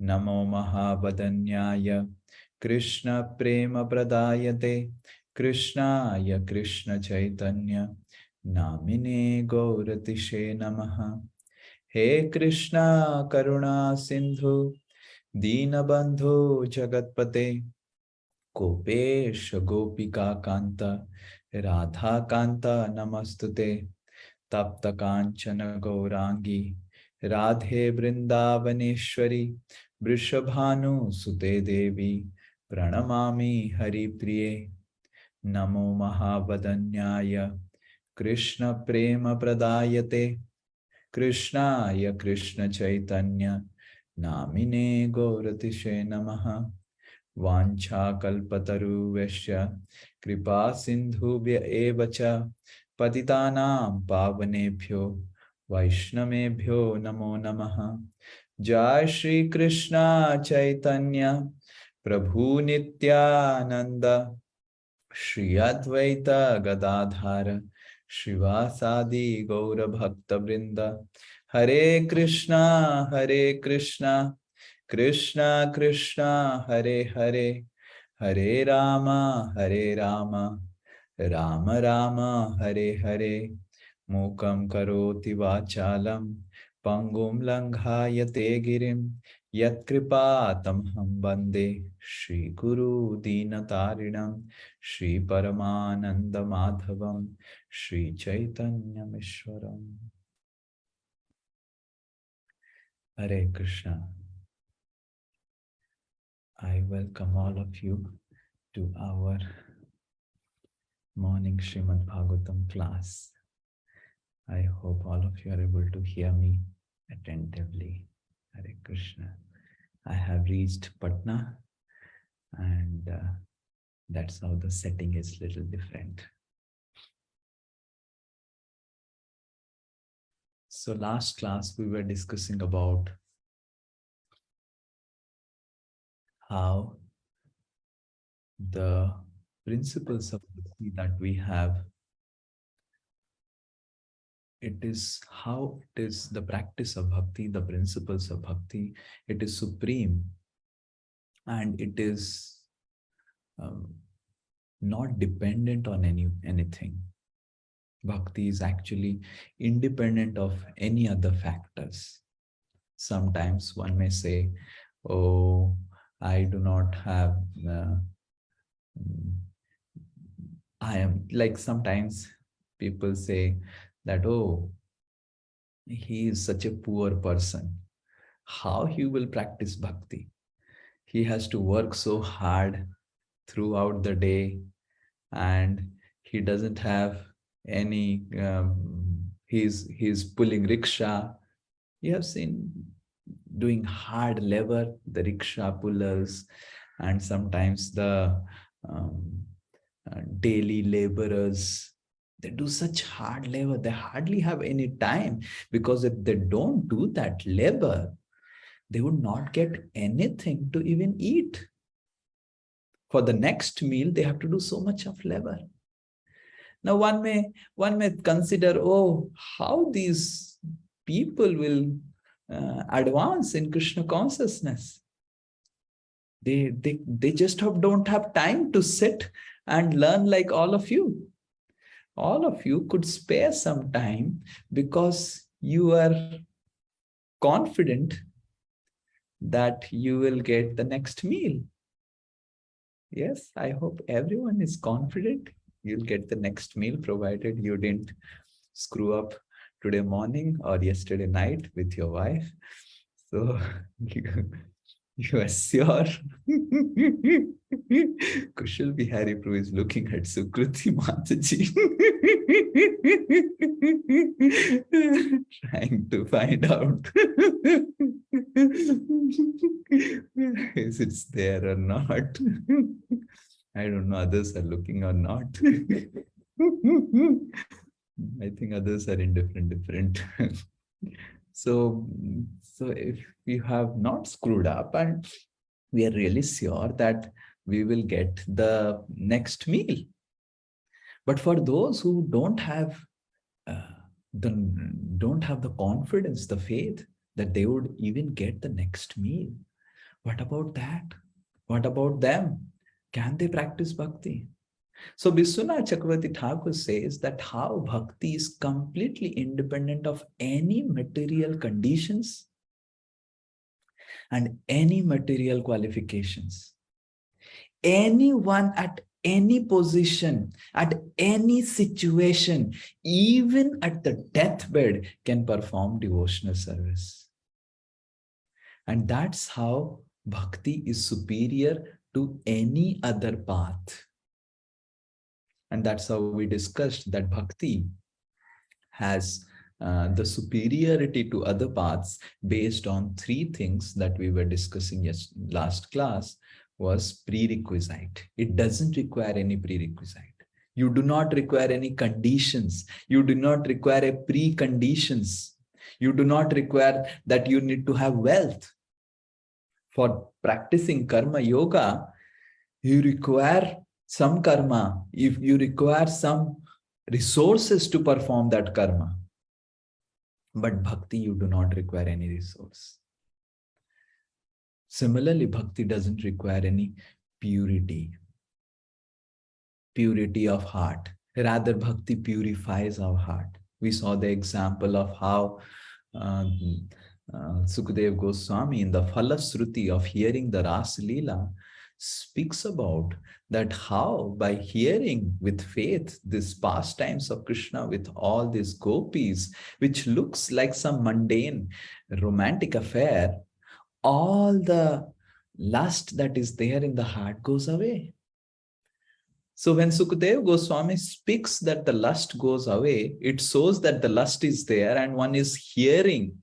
Namo Mahavadanyaya Krishna Prema Pradayate Krishnaya Krishna Chaitanya Namine Gauratishe Namaha. He Krishna Karuna Sindhu Dinabandhu Jagatpate Gopesh Gopika Kanta Radha Kanta Namastute Tapta Kanchana Gaurangi Radhe Vrindavaneshwari Vrishabhanu Sute Devi Pranamami Hari Priye Namo Mahavadanyaya Krishna Prema Pradayate Krishnaya Krishna Chaitanya Namine Gauratishe Namaha Vancha kalpataru kripa sindhubhya evacha patitanam pavanebhyo vaishnamebhyo namo namaha. Jai Shri Krishna Chaitanya Prabhu Nityananda Shri Advaita Gadadhara Shivasadi Gaura Bhakta Vrinda. Hare Krishna Krishna Krishna Hare Hare Hare Rama Rama Rama Hare Hare Mukam karoti vachalam Pangum langhayate girim Yat kripa tamham bande Shri Guru Dinatarinam Shri Paramananda Madhavam Shri Chaitanya Mishwaram. Hare Krishna. I welcome all of you to our morning Srimad Bhagavatam class. I hope all of you are able to hear me attentively. Hare Krishna. I have reached Patna and that's how the setting is a little different. So last class we were discussing about how the principles of bhakti that we have, it is how it is the practice of bhakti, the principles of bhakti, it is supreme and it is not dependent on anything. Bhakti is actually independent of any other factors. Sometimes one may say, oh, I do not have, I am, like sometimes people say that, oh, he is such a poor person. How he will practice bhakti? He has to work so hard throughout the day and he doesn't have any, he's pulling rickshaw. You have seen doing hard labor, the rickshaw pullers, and sometimes the daily laborers. They do such hard labor. They hardly have any time because if they don't do that labor, they would not get anything to even eat. For the next meal, they have to do so much of labor. Now one may consider, oh, how these people will advance in Krishna consciousness. They just don't have time to sit and learn like all of you. All of you could spare some time because you are confident that you will get the next meal. Yes, I hope everyone is confident you'll get the next meal, provided you didn't screw up today morning or yesterday night with your wife. So you are sure. Kushal Bihari Prabhu is looking at Sukruti Mataji, trying to find out is it there or not. I don't know others are looking or not. I think others are indifferent. So if we have not screwed up and we are really sure that we will get the next meal. But for those who don't have the confidence, the faith that they would even get the next meal, What about that? What about them? Can they practice bhakti? So Biswanath Chakravarti Thakur says that how bhakti is completely independent of any material conditions and any material qualifications. Anyone at any position, at any situation, even at the deathbed, can perform devotional service. And that's how bhakti is superior to any other path. And that's how we discussed that bhakti has the superiority to other paths based on three things that we were discussing last class was prerequisite. It doesn't require any prerequisite. You do not require any conditions. You do not require a preconditions. You do not require that you need to have wealth. For practicing karma yoga, you require some karma. If you require some resources to perform that karma. But bhakti, you do not require any resource. Similarly, bhakti doesn't require any purity of heart. Rather, bhakti purifies our heart. We saw the example of how Sukadeva Goswami in the Falasruti of hearing the Ras Leela speaks about that how by hearing with faith these pastimes of Krishna with all these gopis, which looks like some mundane romantic affair, all the lust that is there in the heart goes away. So when Sukadeva Goswami speaks that the lust goes away, it shows that the lust is there and one is hearing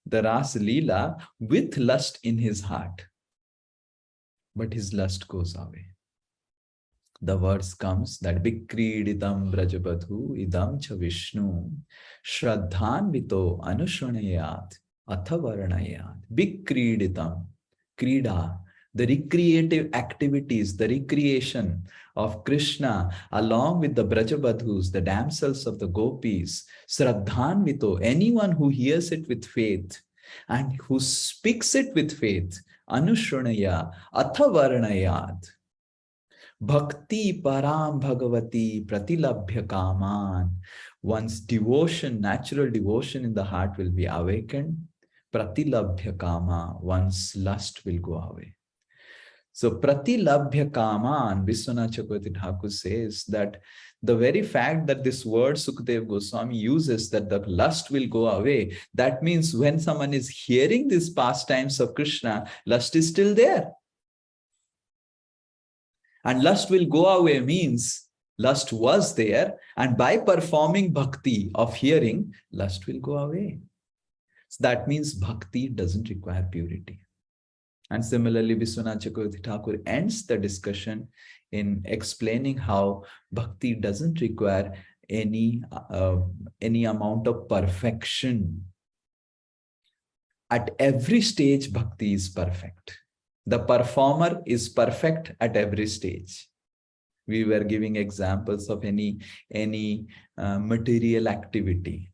the Ras Leela with lust in his heart. But his lust goes away. The verse comes that Bikriditam Brajabadhu idam cha Vishnu Shraddhanvito Anushranayat Athavarnayat. Bikriditam, Krida, the recreative activities, the recreation of Krishna along with the Brajabadhus, the damsels of the gopis, Shraddhanvito, anyone who hears it with faith and who speaks it with faith, Anushranaya Athavarnayat. Bhakti param bhagavati pratilabhya kaman. One's devotion, natural devotion in the heart will be awakened. Pratilabhya kama, one's lust will go away. So pratilabhya kaman, Viswanath Chakravarti Thakur says that the very fact that this word Sukadeva Goswami uses, that the lust will go away, that means when someone is hearing these pastimes of Krishna, lust is still there. And lust will go away means lust was there, and by performing bhakti of hearing, lust will go away. So that means bhakti doesn't require purity. And similarly, Viswanath Chakravarti Thakur ends the discussion in explaining how bhakti doesn't require any amount of perfection. At every stage, bhakti is perfect. The performer is perfect at every stage. We were giving examples of any material activity.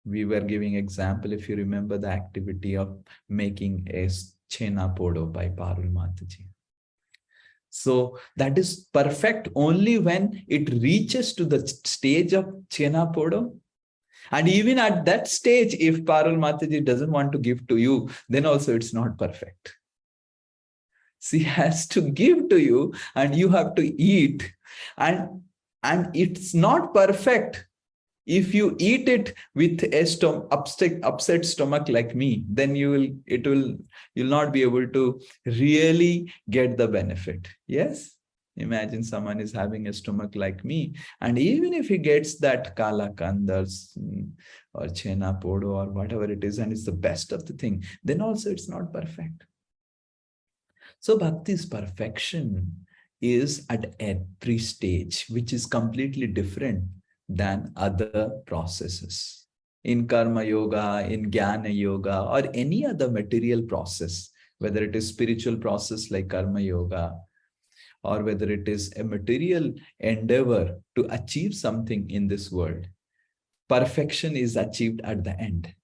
We were giving example, if you remember, the activity of making a Chena Podo by Parul Mataji. So that is perfect only when it reaches to the stage of Chena Podo. And even at that stage, if Parul Mataji doesn't want to give to you, then also it's not perfect. She has to give to you and you have to eat. And it's not perfect. If you eat it with a upset stomach like me, then you'll not be able to really get the benefit. Yes? Imagine someone is having a stomach like me, and even if he gets that kala kandars or chena podo or whatever it is, and it's the best of the thing, then also it's not perfect. So bhakti's perfection is at every stage, which is completely different than other processes. In karma yoga, in jnana yoga, or any other material process, whether it is spiritual process like karma yoga, or whether it is a material endeavor to achieve something in this world, perfection is achieved at the end.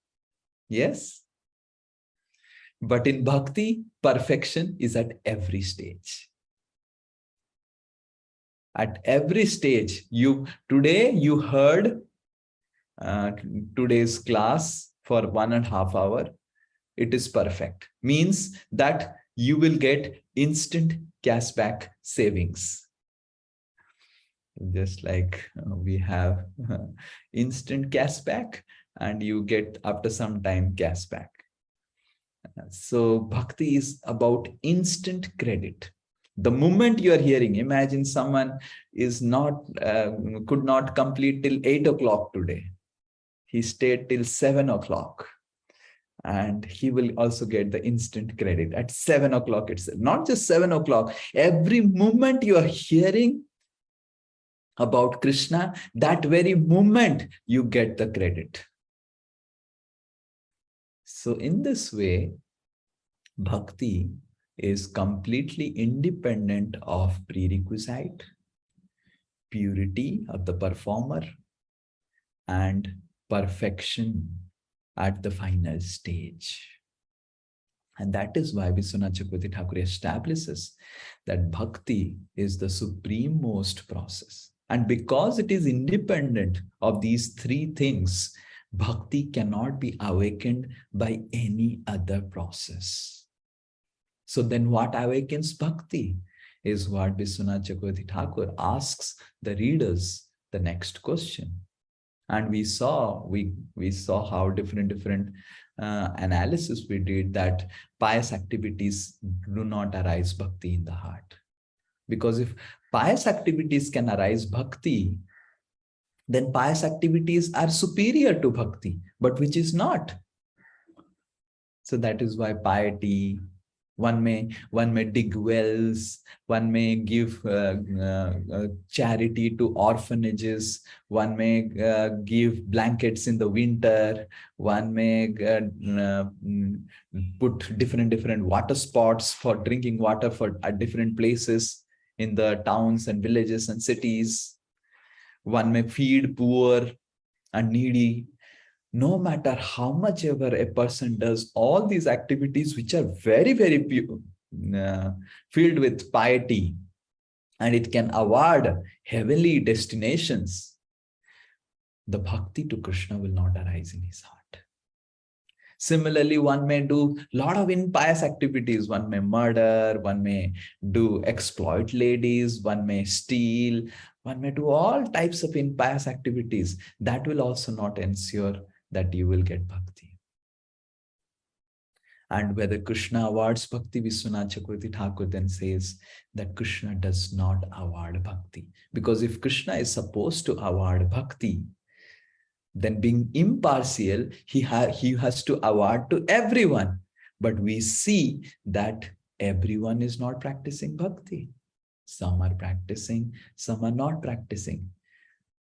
Yes? But in bhakti, perfection is at every stage. At every stage, today you heard today's class for 1.5 hours. It is perfect. Means that you will get instant cashback savings. Just like we have instant cashback, and you get after some time cashback. So bhakti is about instant credit. The moment you are hearing, imagine someone is not could not complete till 8 o'clock today. He stayed till 7 o'clock. And he will also get the instant credit at 7 o'clock itself. Not just 7 o'clock. Every moment you are hearing about Krishna, that very moment you get the credit. So in this way, bhakti is completely independent of prerequisite, purity of the performer, and perfection at the final stage. And that is why Vishwanath Chakravarti Thakur establishes that bhakti is the suprememost process. And because it is independent of these three things, bhakti cannot be awakened by any other process. So then what awakens bhakti is what Vishwanath Chakravarti Thakur asks the readers the next question. And we saw how different analysis we did, that pious activities do not arise bhakti in the heart. Because if pious activities can arise bhakti, then pious activities are superior to bhakti, but which is not. So that is why piety, one may dig wells, one may give charity to orphanages, one may give blankets in the winter, one may put different water spots for drinking water at different places in the towns and villages and cities. One may feed poor and needy. No matter how much ever a person does all these activities, which are very pure, filled with piety, and it can award heavenly destinations, the bhakti to Krishna will not arise in his heart. Similarly, one may do a lot of impious activities. One may murder, one may exploit ladies, one may steal, one may do all types of impious activities. That will also not ensure that you will get bhakti. And whether Krishna awards bhakti, Vishwanath Chakravarti Thakur then says that Krishna does not award bhakti. Because if Krishna is supposed to award bhakti, then being impartial, he has to award to everyone. But we see that everyone is not practicing bhakti. Some are practicing, some are not practicing.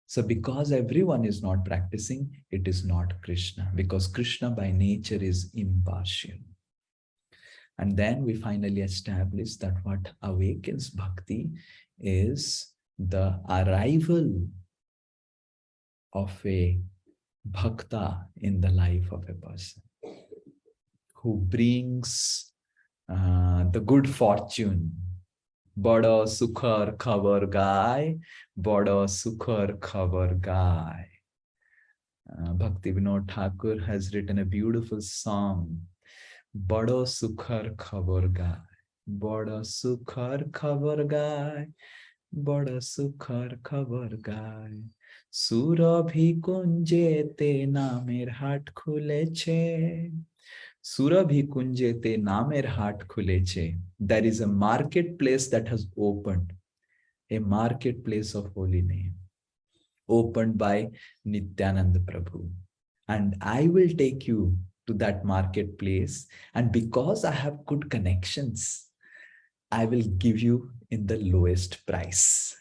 So because everyone is not practicing, it is not Krishna, because Krishna by nature is impartial. And then we finally establish that what awakens bhakti is the arrival of a bhakta in the life of a person who brings the good fortune. Bada sukhar khabar gai, bada sukhar khabar gai. Bhakti Vinod Thakur has written a beautiful song. Bada sukhar khabar gai, bada sukhar khabar gai, bada sukhar khabar gai. Surabhi kunjete namer hat khuleche. Surabhi kunjete namer hat khuleche. There is a marketplace that has opened, a marketplace of holy name, opened by Nityananda Prabhu. And I will take you to that marketplace. And because I have good connections, I will give you in the lowest price.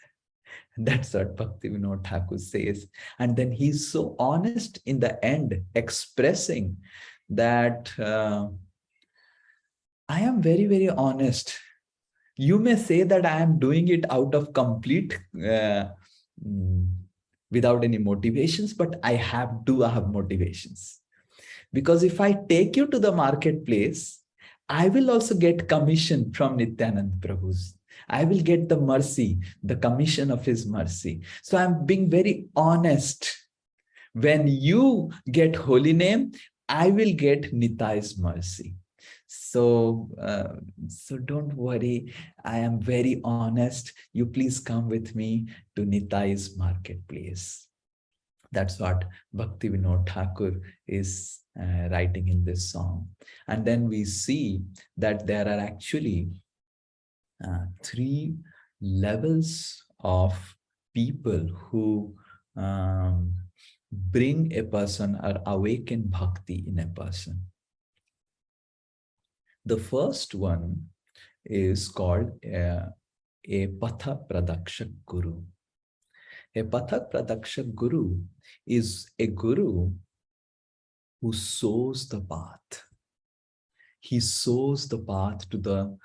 That's what Bhakti Vinod Thakur says. And then he's so honest in the end, expressing that I am very honest. You may say that I am doing it out of complete, without any motivations, but I have motivations. Because if I take you to the marketplace I will also get commission from Nityanand Prabhu's. I will get the mercy, the commission of his mercy. So I'm being very honest. When you get holy name, I will get Nitai's mercy. So don't worry. I am very honest. You please come with me to Nitai's marketplace. That's what Bhakti Vinod Thakur is writing in this song. And then we see that there are actually three levels of people who bring a person or awaken bhakti in a person. The first one is called a Patha Pradakshak Guru. A Patha Pradakshak Guru is a guru who sows the path. He sows the path to the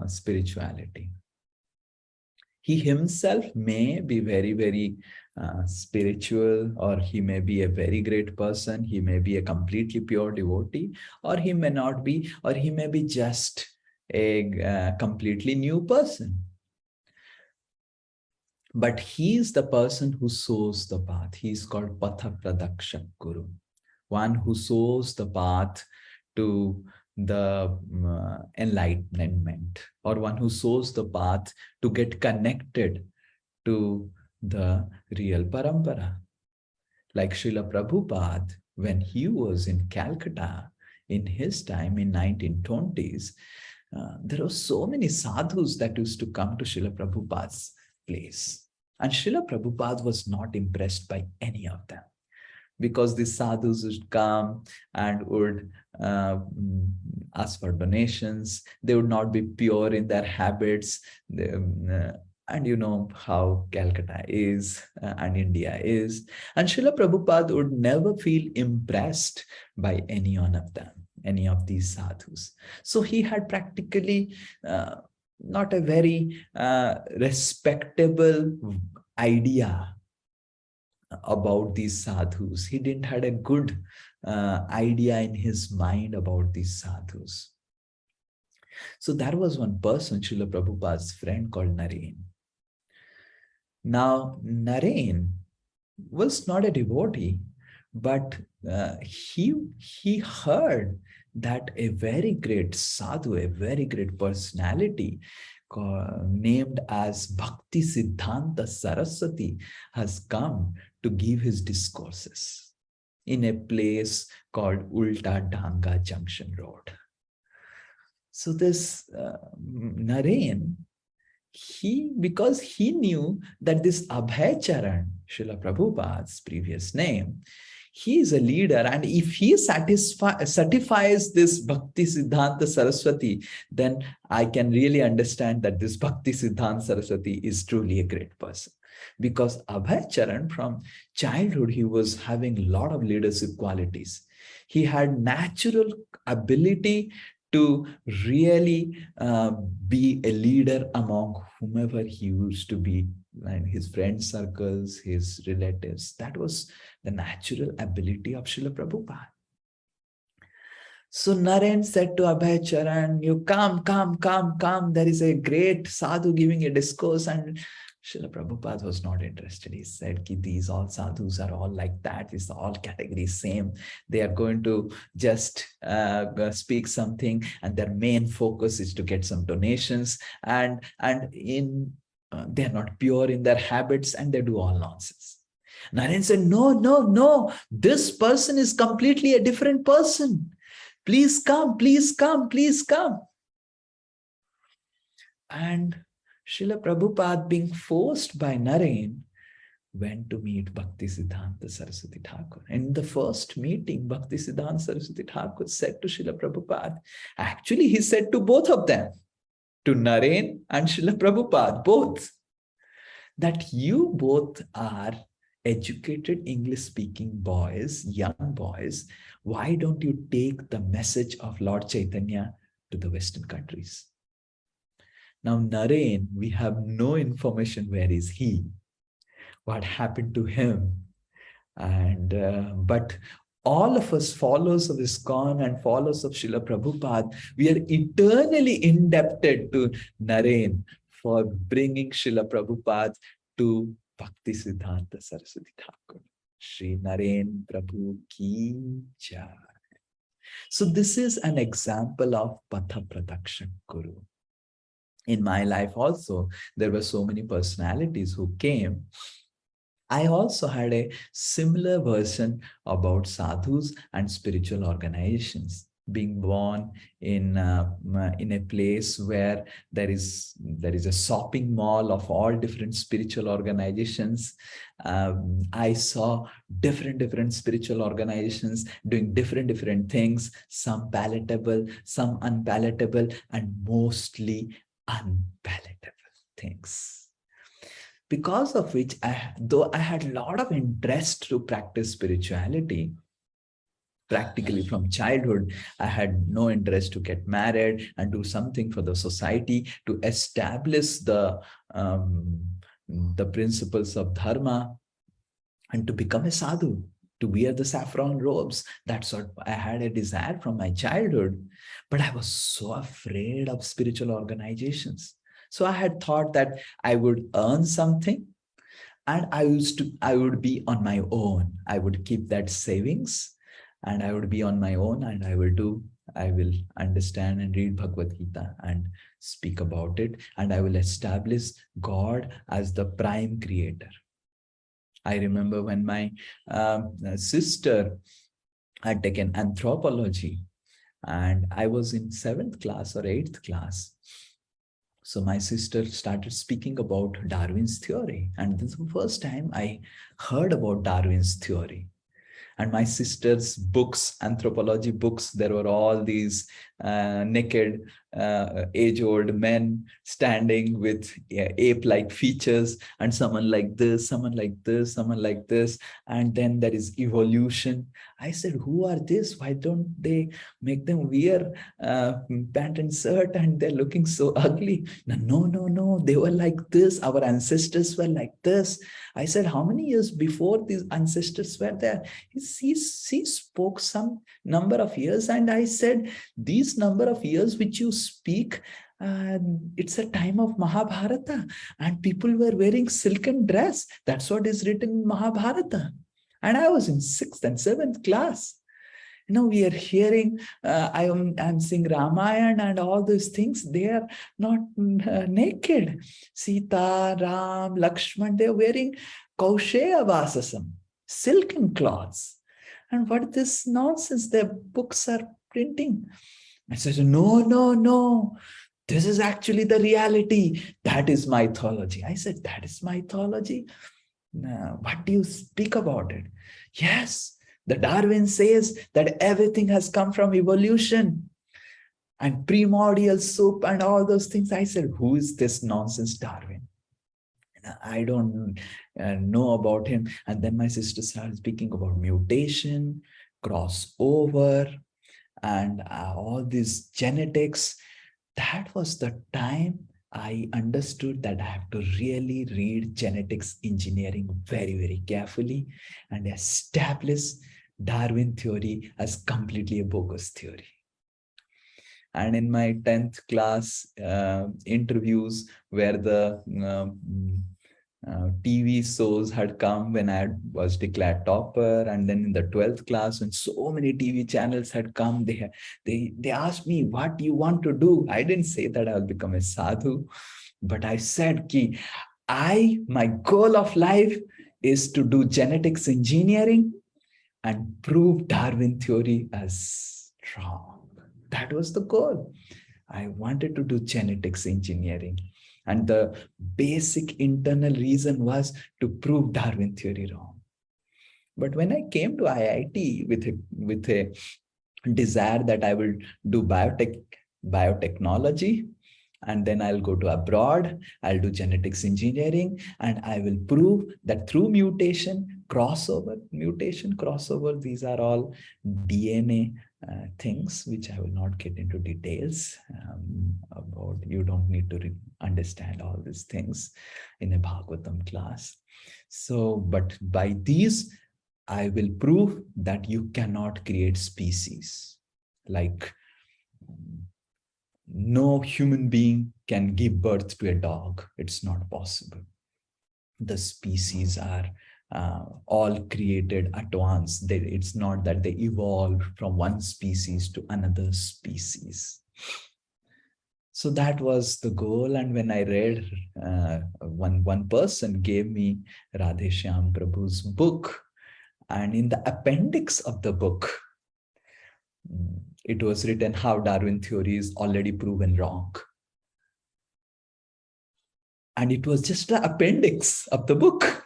spirituality. He himself may be very, very spiritual, or he may be a very great person. He may be a completely pure devotee, or he may not be, or he may be just a completely new person. But he is the person who sows the path. He is called Patha Pradakshak Guru, one who sows the path to the enlightenment, or one who sows the path to get connected to the real parampara. Like Srila Prabhupada, when he was in Calcutta in his time in 1920s, there were so many sadhus that used to come to Srila Prabhupada's place. And Srila Prabhupada was not impressed by any of them, because the sadhus would come and would ask for donations. They would not be pure in their habits. And you know how Calcutta is and India is. And Srila Prabhupada would never feel impressed by any one of them, any of these sadhus. So he had practically not a very respectable idea about these sadhus. He didn't had a good idea in his mind about these sadhus. So there was one person, Srila Prabhupada's friend, called Naren. Now, Naren was not a devotee, but he heard that a very great sadhu, a very great personality named as Bhakti Siddhanta Saraswati has come to give his discourses in a place called Ulta Danga Junction Road. So this Naren, because he knew that this Abhay Charan, Srila Prabhupada's previous name, he is a leader, and if he certifies this Bhakti Siddhanta Saraswati, then I can really understand that this Bhakti Siddhanta Saraswati is truly a great person. Because Abhay Charan, from childhood, he was having a lot of leadership qualities. He had natural ability to really be a leader among whomever he used to be, and his friend circles, his relatives. That was the natural ability of Srila Prabhupada. So Naren said to Abhay Charan, you come. There is a great sadhu giving a discourse. And Srila Prabhupada was not interested. He said, these all sadhus are all like that. It's all categories same. They are going to just speak something, and their main focus is to get some donations. And they're not pure in their habits, and they do all nonsense. Naren said, no. This person is completely a different person. Please come. And Srila Prabhupada, being forced by Naren, went to meet Bhakti Siddhanta Saraswati Thakur. In the first meeting, Bhakti Siddhanta Saraswati Thakur said to Srila Prabhupada, actually he said to both of them, to Naren and Srila Prabhupada, both, that you both are educated English-speaking boys, young boys. Why don't you take the message of Lord Chaitanya to the Western countries? Now, Naren, we have no information where is he, what happened to him. And but All of us followers of ISKCON and followers of Srila Prabhupada, we are eternally indebted to Naren for bringing Srila Prabhupada to Bhakti Siddhanta Saraswati Thakur. Sri Naren Prabhu Ki Jai. So this is an example of Patha Pradakshan Guru. In my life also, there were so many personalities who came. I also had a similar version about sadhus and spiritual organizations. Being born in a place where there is a shopping mall of all different spiritual organizations, I saw different spiritual organizations doing different things, some palatable, some unpalatable, and mostly unpalatable things. Because of which, though I had a lot of interest to practice spirituality, practically from childhood, I had no interest to get married and do something for the society to establish the principles of dharma and to become a sadhu, to wear the saffron robes. That's what I had a desire from my childhood. But I was so afraid of spiritual organizations. So I had thought that I would earn something and I would be on my own. I would keep that savings and I would be on my own, and I will understand and read Bhagavad Gita and speak about it, and I will establish God as the prime creator. I remember when my sister had taken anthropology and I was in 7th class or 8th class. So my sister started speaking about Darwin's theory. And this is the first time I heard about Darwin's theory. And my sister's books, anthropology books, there were all these naked, age-old men standing with ape-like features, and someone like this, someone like this, someone like this. And then there is evolution. I said, who are this? Why don't they make them wear pant and shirt and they're looking so ugly? No. They were like this. Our ancestors were like this. I said, how many years before these ancestors were there? He spoke some number of years, and I said, these number of years which you speak, it's a time of Mahabharata, and people were wearing silken dress. That's what is written in Mahabharata. And I was in 6th and 7th class. We are hearing, I'm seeing Ramayana and all those things. They are not naked. Sita, Ram, Lakshman, they're wearing Kausheya Vasasam, silken cloths. And what this nonsense their books are printing? I said, no. This is actually the reality. That is mythology. I said, that is mythology? No. What do you speak about it? Yes. The Darwin says that everything has come from evolution and primordial soup and all those things. I said, who is this nonsense Darwin? I don't know about him. And then my sister started speaking about mutation, crossover, and all these genetics. That was the time I understood that I have to really read genetics engineering very carefully and establish Darwin theory as completely a bogus theory. And in my 10th class interviews, where the TV shows had come when I was declared topper, and then in the 12th class when so many TV channels had come, they asked me, what do you want to do? I didn't say that I'll become a sadhu, but I said, my goal of life is to do genetics engineering and prove Darwin theory as wrong. That was the goal. I wanted to do genetics engineering. And the basic internal reason was to prove Darwin theory wrong. But when I came to IIT with a desire that I will do biotechnology, and then I'll go to abroad, I'll do genetics engineering, and I will prove that through mutation, crossover, these are all DNA things, which I will not get into details about. You don't need to understand all these things in a Bhagavatam class. So, but by these I will prove that you cannot create species. Like, no human being can give birth to a dog. It's not possible. The species are all created at once. It's not that they evolved from one species to another species. So that was the goal. And when I read, one person gave me Radhe Shyam Prabhu's book, and in the appendix of the book, it was written how Darwin theory is already proven wrong. And it was just the appendix of the book.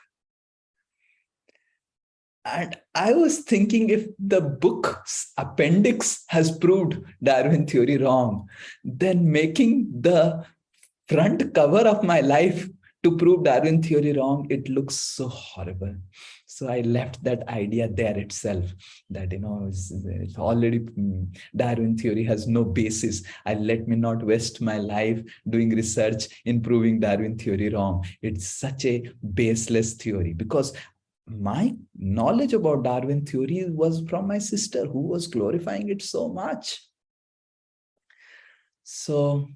And I was thinking, if the book's appendix has proved Darwin theory wrong, then making the front cover of my life to prove Darwin theory wrong, it looks so horrible. So I left that idea there itself, that, it's already Darwin theory has no basis. Let me not waste my life doing research in proving Darwin theory wrong. It's such a baseless theory, because my knowledge about Darwin theory was from my sister, who was glorifying it so much. So,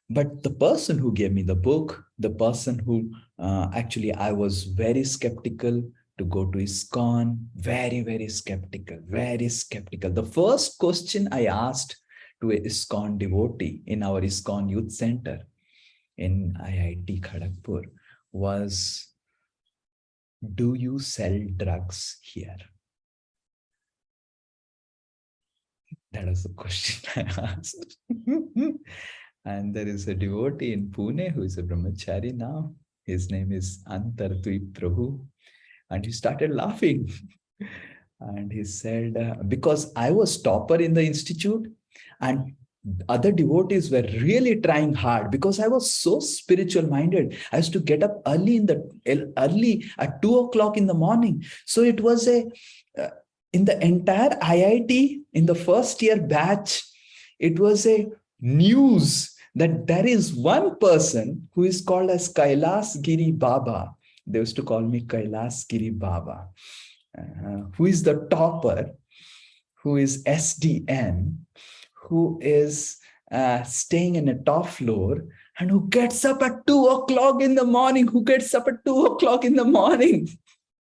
but the person who gave me the book, the person who actually, I was very skeptical to go to ISKCON, very, very skeptical, very skeptical. The first question I asked to a ISKCON devotee in our ISKCON Youth Center in IIT Kharagpur was, do you sell drugs here? That was the question I asked. And there is a devotee in Pune who is a brahmachari now. His name is Antartui Prabhu. And he started laughing. And he said, because I was topper in the institute, and other devotees were really trying hard, because I was so spiritual minded. I used to get up early at 2 o'clock in the morning. So it was in the entire IIT, in the first year batch, it was a news that there is one person who is called as Kailas Giri Baba. They used to call me Kailas Giri Baba, who is the topper, who is SDN, who is staying in a top floor, and who gets up at 2 o'clock in the morning,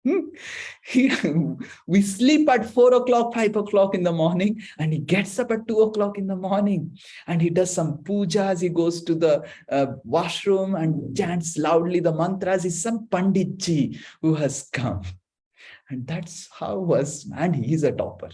We sleep at 4 o'clock, 5 o'clock in the morning, and he gets up at 2 o'clock in the morning, and he does some pujas. He goes to the washroom and chants loudly the mantras. He's some Panditji who has come. And that's how and he's a topper.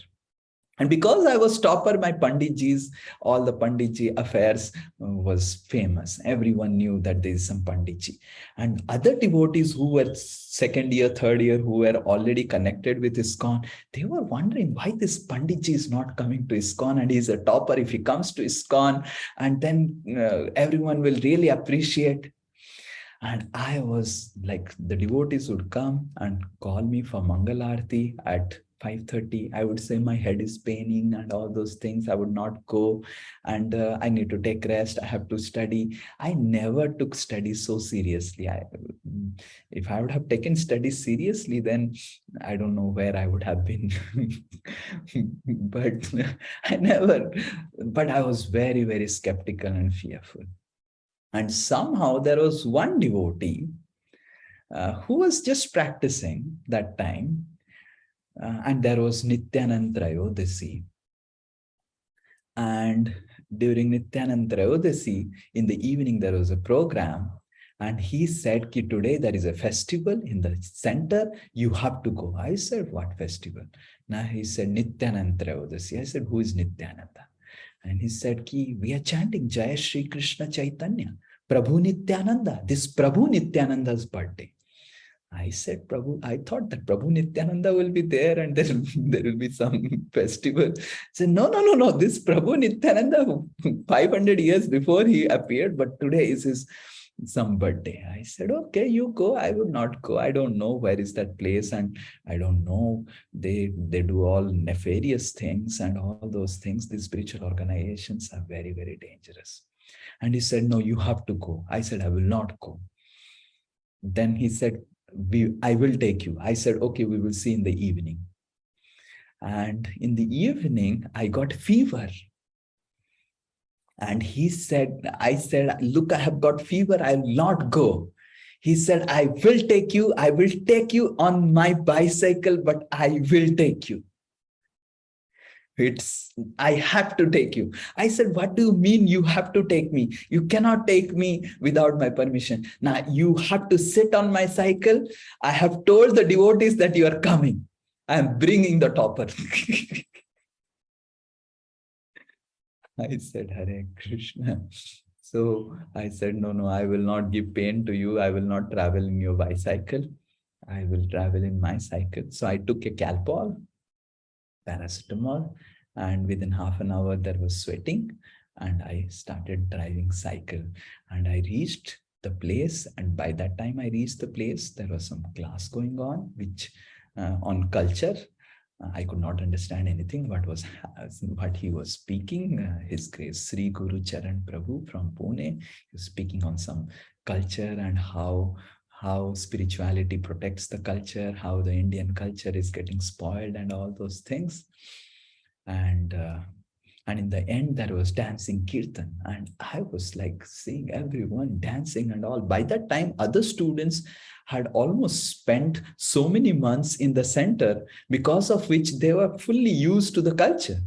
And because I was topper, my Panditjis, all the Panditji affairs was famous. Everyone knew that there is some Panditji. And other devotees who were second year, third year, who were already connected with ISKCON, they were wondering why this Panditji is not coming to ISKCON, and he's a topper. If he comes to ISKCON, and then everyone will really appreciate. And I was like, the devotees would come and call me for Mangalarti at 5:30. I would say my head is paining and all those things. I would not go, and I need to take rest. I have to study. I never took studies so seriously. If I would have taken studies seriously, then I don't know where I would have been. But I never, but I was very, very skeptical and fearful. And somehow there was one devotee who was just practicing that time. And there was Nityanand Trayodasi. And during Nityanand Trayodasi, in the evening, there was a program. And he said, Ki, today there is a festival in the center. You have to go. I said, what festival? Now he said, Nityanand Trayodasi. I said, who is Nityananda? And he said, Ki, we are chanting Jai Shri Krishna Chaitanya, Prabhu Nityananda. This Prabhu Nityananda's birthday. I said, Prabhu, I thought that Prabhu Nityananda will be there and there will be some festival. I said, no. This Prabhu Nityananda, 500 years before he appeared, but today is his some birthday. I said, okay, you go. I would not go. I don't know where is that place, and I don't know. They do all nefarious things and all those things. These spiritual organizations are very, very dangerous. And he said, no, you have to go. I said, I will not go. Then he said, I will take you. I said, okay, we will see in the evening. And in the evening, I got fever. And I said, look, I have got fever. I will not go. He said, I will take you. I will take you on my bicycle, but I will take you. I have to take you. I said, what do you mean you have to take me? You cannot take me without my permission. Now you have to sit on my cycle. I have told the devotees that you are coming. I am bringing the topper. I said, Hare Krishna. So I said, no, I will not give pain to you. I will not travel in your bicycle. I will travel in my cycle. So I took a Calpol, paracetamol, and within half an hour there was sweating, and I started driving cycle, and I reached the place. And by that time I reached the place, there was some class going on, which on culture. I could not understand anything what he was speaking. His Grace Sri Guru Charan Prabhu from Pune, he was speaking on some culture and how spirituality protects the culture, how the Indian culture is getting spoiled and all those things. And in the end, there was dancing kirtan. And I was like seeing everyone dancing and all. By that time, other students had almost spent so many months in the center, because of which they were fully used to the culture.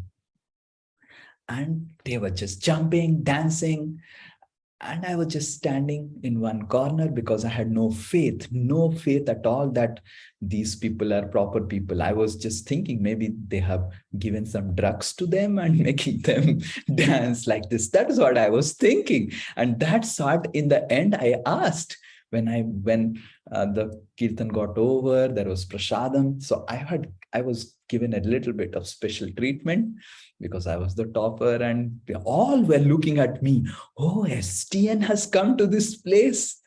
And they were just jumping, dancing. And I was just standing in one corner because I had no faith at all that these people are proper people. I was just thinking maybe they have given some drugs to them and making them dance like this. That is what I was thinking. And that's what in the end I asked when the kirtan got over, there was prasadam. So I was given a little bit of special treatment because I was the topper, and they all were looking at me. Oh, STN has come to this place.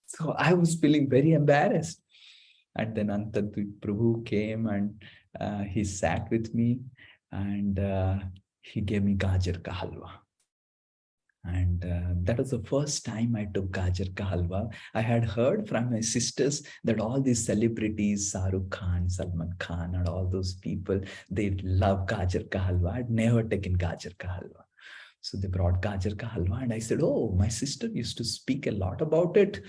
So I was feeling very embarrassed. And then Antadvip Prabhu came and he sat with me, and he gave me gajar ka halwa. And that was the first time I took gajar ka halwa. I had heard from my sisters that all these celebrities, Shahrukh Khan, Salman Khan, and all those people, they love gajar ka halwa. I'd never taken gajar ka halwa. So they brought gajar ka halwa, and I said, oh, my sister used to speak a lot about it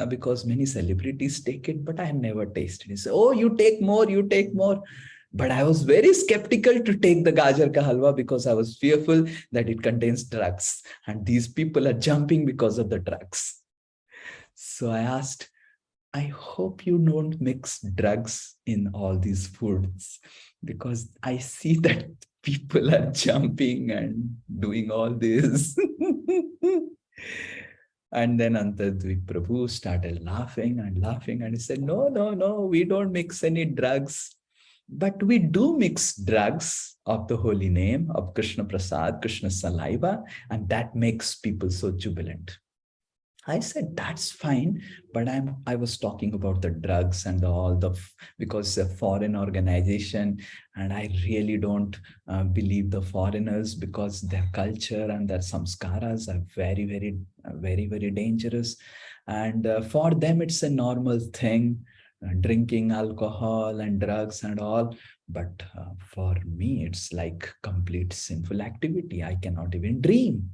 because many celebrities take it, but I had never tasted it. He said, oh, you take more, you take more. But I was very skeptical to take the gajar ka halwa because I was fearful that it contains drugs. And these people are jumping because of the drugs. So I asked, I hope you don't mix drugs in all these foods, because I see that people are jumping and doing all this. And then Antadvip Prabhu started laughing, and he said, no, we don't mix any drugs. But we do mix drugs of the holy name of Krishna Prasad, Krishna saliva, and that makes people so jubilant. I said, that's fine, but I was talking about the drugs and because a foreign organization, and I really don't believe the foreigners, because their culture and their samskaras are very, very, very, very dangerous. And for them, it's a normal thing. Drinking alcohol and drugs and all, but for me it's like complete sinful activity. I cannot even dream.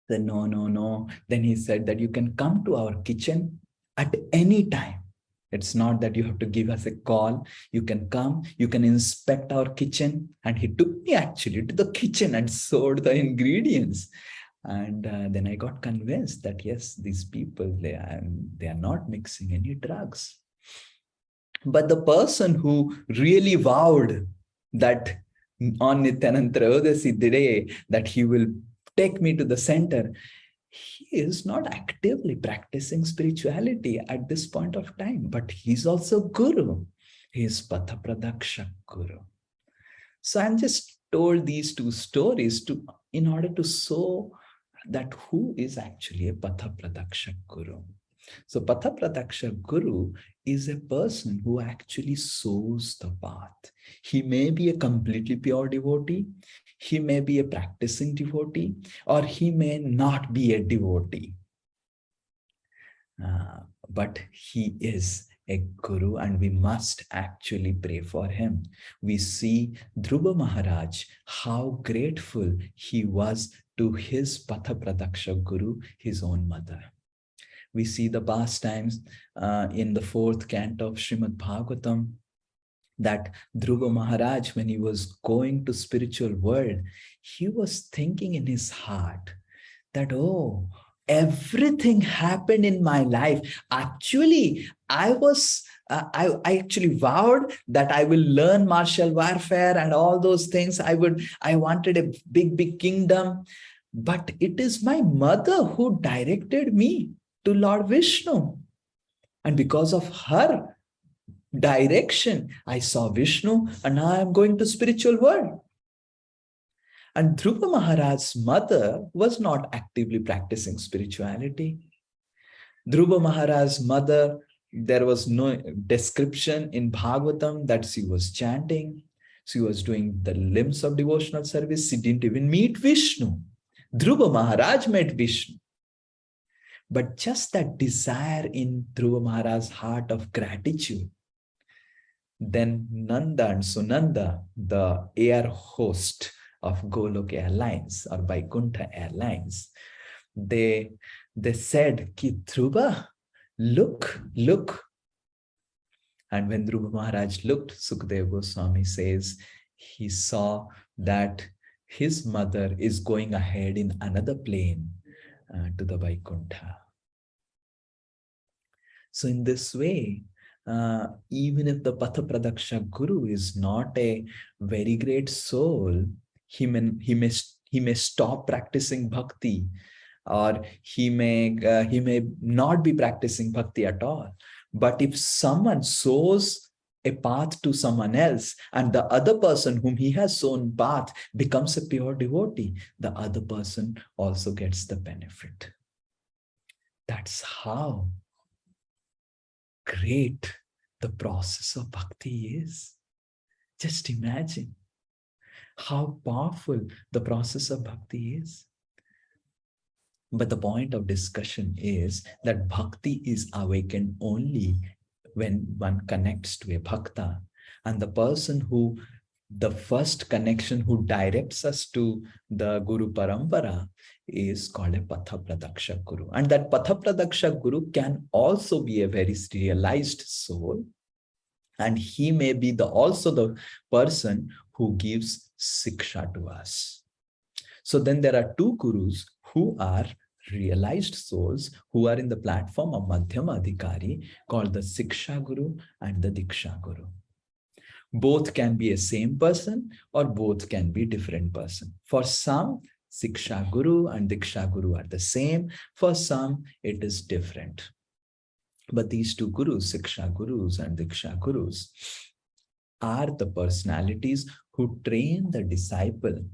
Then no. Then he said that you can come to our kitchen at any time. It's not that you have to give us a call. You can come, you can inspect our kitchen. And he took me actually to the kitchen and showed the ingredients. And then I got convinced that yes, these people, they are not mixing any drugs. But the person who really vowed that on Nityananda Trayodasi day that he will take me to the center, he is not actively practicing spirituality at this point of time, but he's also Guru. He is Patha Pradakshak Guru. So I'm just told these two stories in order to show that who is actually a Patha Pradakshak Guru. So Patha Pradakshak Guru is a person who actually shows the path. He may be a completely pure devotee, he may be a practicing devotee, or he may not be a devotee. but he is a guru and we must actually pray for him. We see Dhruva Maharaj, how grateful he was to his Patha Pradaksha Guru, his own mother. We see the pastimes in the fourth canto of Srimad Bhagavatam, that Dhruva Maharaj, when he was going to spiritual world, he was thinking in his heart that, oh, everything happened in my life. Actually, I actually vowed that I will learn martial warfare and all those things. I wanted a big kingdom, but it is my mother who directed me to Lord Vishnu. And because of her direction, I saw Vishnu and now I am going to spiritual world. And Dhruva Maharaj's mother was not actively practicing spirituality. Dhruva Maharaj's mother, there was no description in Bhagavatam that she was chanting. She was doing the limbs of devotional service. She didn't even meet Vishnu. Dhruva Maharaj met Vishnu. But just that desire in Dhruva Maharaj's heart of gratitude, then Nanda and Sunanda, the air host of Golok Airlines or Vaikuntha Airlines, they said, Ki Dhruva, look. And when Dhruva Maharaj looked, Sukadeva Goswami says, he saw that his mother is going ahead in another plane to the Vaikuntha. So in this way, even if the Patha Pradaksha Guru is not a very great soul, he may stop practicing bhakti, or he may not be practicing bhakti at all. But if someone sows a path to someone else, and the other person whom he has sown path becomes a pure devotee, the other person also gets the benefit. That's how great the process of bhakti is. Just imagine how powerful the process of bhakti is. But the point of discussion is that bhakti is awakened only when one connects to a bhakta. And the first connection who directs us to the Guru Parampara is called a Patha Pradaksha Guru. And that Patha Pradaksha Guru can also be a very realized soul. And he may be also the person who gives siksha to us. So then there are two gurus who are realized souls who are in the platform of Madhyama Adhikari, called the Siksha Guru and the Diksha Guru. Both can be a same person or both can be different person. For some, Siksha Guru and Diksha Guru are the same. For some, it is different. But these two gurus, Siksha Gurus and Diksha Gurus, are the personalities who train the disciple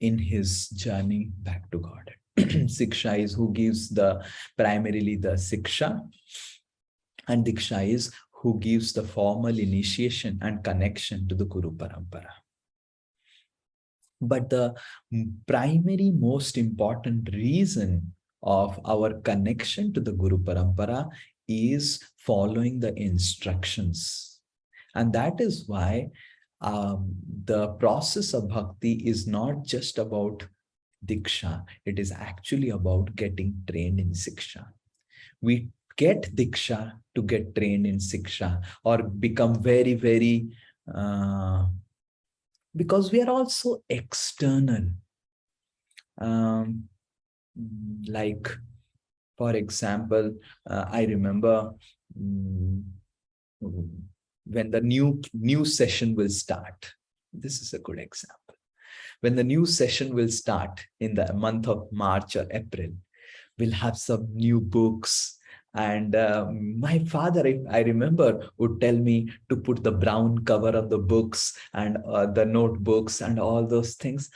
in his journey back to God. Siksha is who gives primarily the Siksha, and Diksha is who gives the formal initiation and connection to the Guru Parampara. But the primary, most important reason of our connection to the Guru Parampara is following the instructions. And that is why the process of bhakti is not just about Diksha. It is actually about getting trained in Siksha. We get Diksha to get trained in Siksha or become very, very, because we are also external. Like, for example, I remember when the new session will start. This is a good example. When the new session will start in the month of March or April, we'll have some new books. And my father, if I remember, would tell me to put the brown cover on the books and the notebooks and all those things.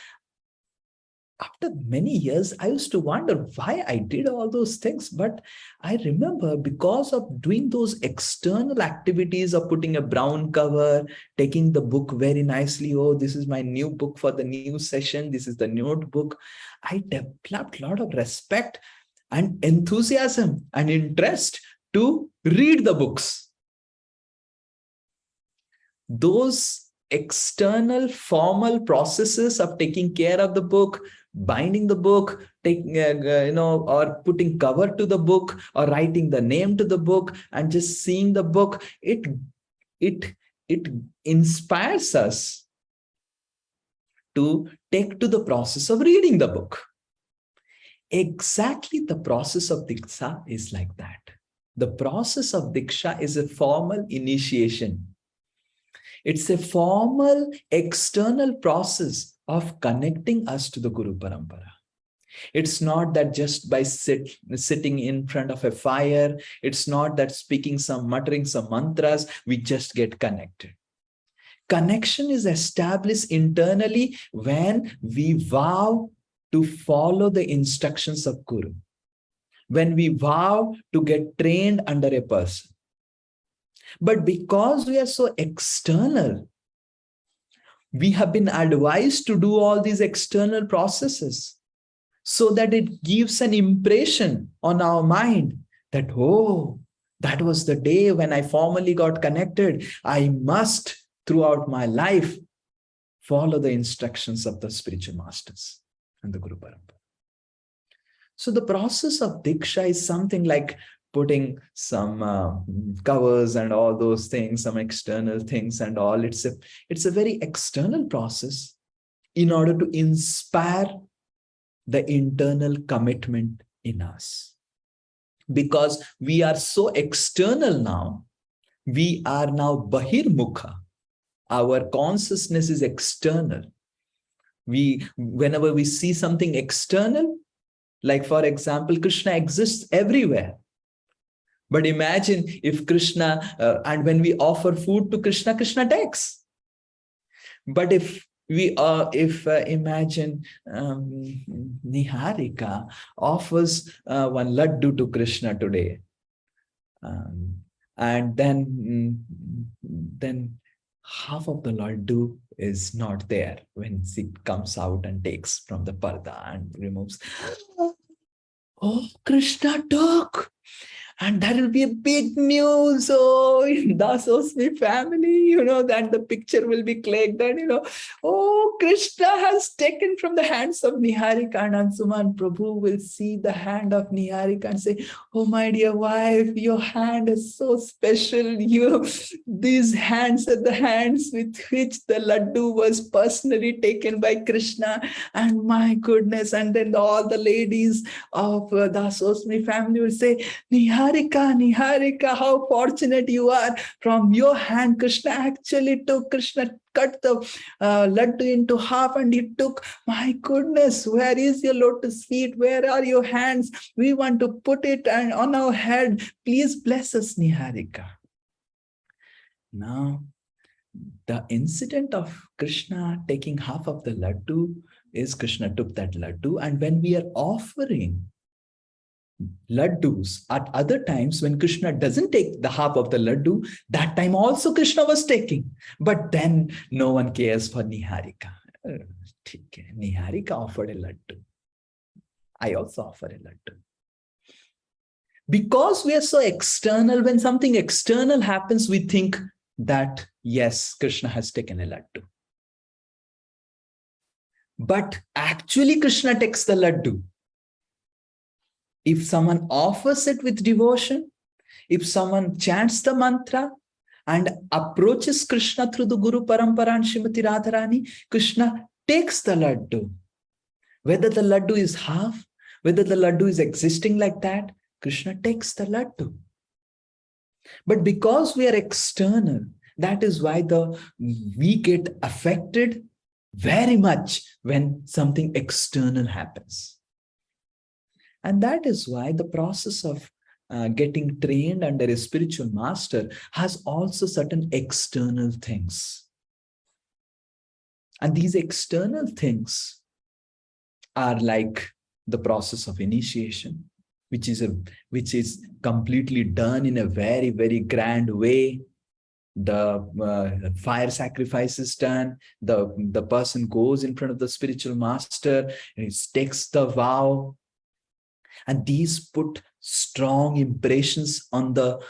After many years, I used to wonder why I did all those things. But I remember, because of doing those external activities of putting a brown cover, taking the book very nicely. Oh, this is my new book for the new session. This is the notebook. I developed a lot of respect. and enthusiasm and interest to read the books. Those external formal processes of taking care of the book, binding the book, taking or putting cover to the book, or writing the name to the book, and just seeing the book, it inspires us to take to the process of reading the book. Exactly, the process of Diksha is like that. The process of Diksha is a formal initiation. It's a formal external process of connecting us to the Guru Parampara. It's not that just by sitting in front of a fire, it's not that muttering some mantras, we just get connected. Connection is established internally when we vow to follow the instructions of Guru, when we vow to get trained under a person. But because we are so external, we have been advised to do all these external processes so that it gives an impression on our mind that, oh, that was the day when I formally got connected. I must, throughout my life, follow the instructions of the spiritual masters and the Guru Parampara. So the process of Diksha is something like putting some covers and all those things, some external things and all. It's a very external process in order to inspire the internal commitment in us. Because we are so external now, we are now Bahirmukha. Our consciousness is external. Whenever we see something external, like for example, Krishna exists everywhere. But imagine if Krishna, and when we offer food to Krishna, Krishna takes. But if imagine Niharika offers one laddu to Krishna today, and then half of the laddu is not there when she comes out and takes from the parda and removes. Oh, Krishna took. And that will be a big news. Oh, in Dasosmi family, that the picture will be clicked. And, oh, Krishna has taken from the hands of Niharika, and Ansuman Prabhu will see the hand of Niharika and say, oh, my dear wife, your hand is so special. These hands are the hands with which the laddu was personally taken by Krishna. And my goodness. And then all the ladies of Dasosmi family will say, Niharika, how fortunate you are. From your hand, Krishna cut the laddu into half and he took. My goodness, where is your lotus feet? Where are your hands? We want to put it on our head. Please bless us, Niharika. Now, the incident of Krishna taking half of the laddu is Krishna took that laddu, and when we are offering laddus at other times, when Krishna doesn't take the half of the laddu, that time also Krishna was taking. But then no one cares for Niharika. Niharika offered a laddu. I also offer a laddu. Because we are so external, when something external happens, we think that, yes, Krishna has taken a laddu. But actually, Krishna takes the laddu. If someone offers it with devotion, if someone chants the mantra and approaches Krishna through the Guru Parampara and Srimati Radharani, Krishna takes the laddu. Whether the laddu is half, whether the laddu is existing like that, Krishna takes the laddu. But because we are external, that is why we get affected very much when something external happens. And that is why the process of getting trained under a spiritual master has also certain external things. And these external things are like the process of initiation, which is completely done in a very, very grand way. The fire sacrifice is done. The person goes in front of the spiritual master and he takes the vow. And these put strong impressions on the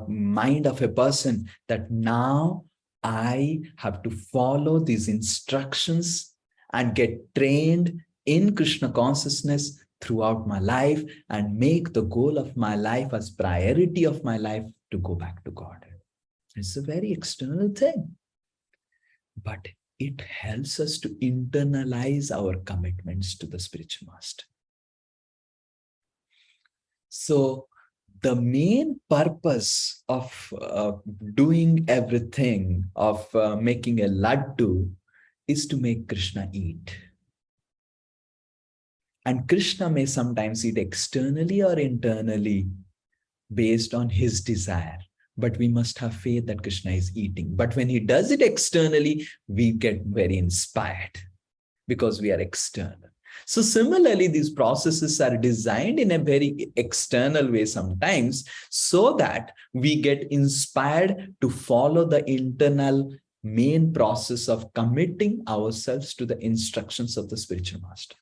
mind of a person that now I have to follow these instructions and get trained in Krishna consciousness throughout my life and make the goal of my life as priority of my life to go back to God. It's a very external thing, but it helps us to internalize our commitments to the spiritual master. So the main purpose of doing everything, of making a laddu, is to make Krishna eat. And Krishna may sometimes eat externally or internally based on his desire. But we must have faith that Krishna is eating. But when he does it externally, we get very inspired because we are external. So similarly, these processes are designed in a very external way sometimes so that we get inspired to follow the internal main process of committing ourselves to the instructions of the spiritual master.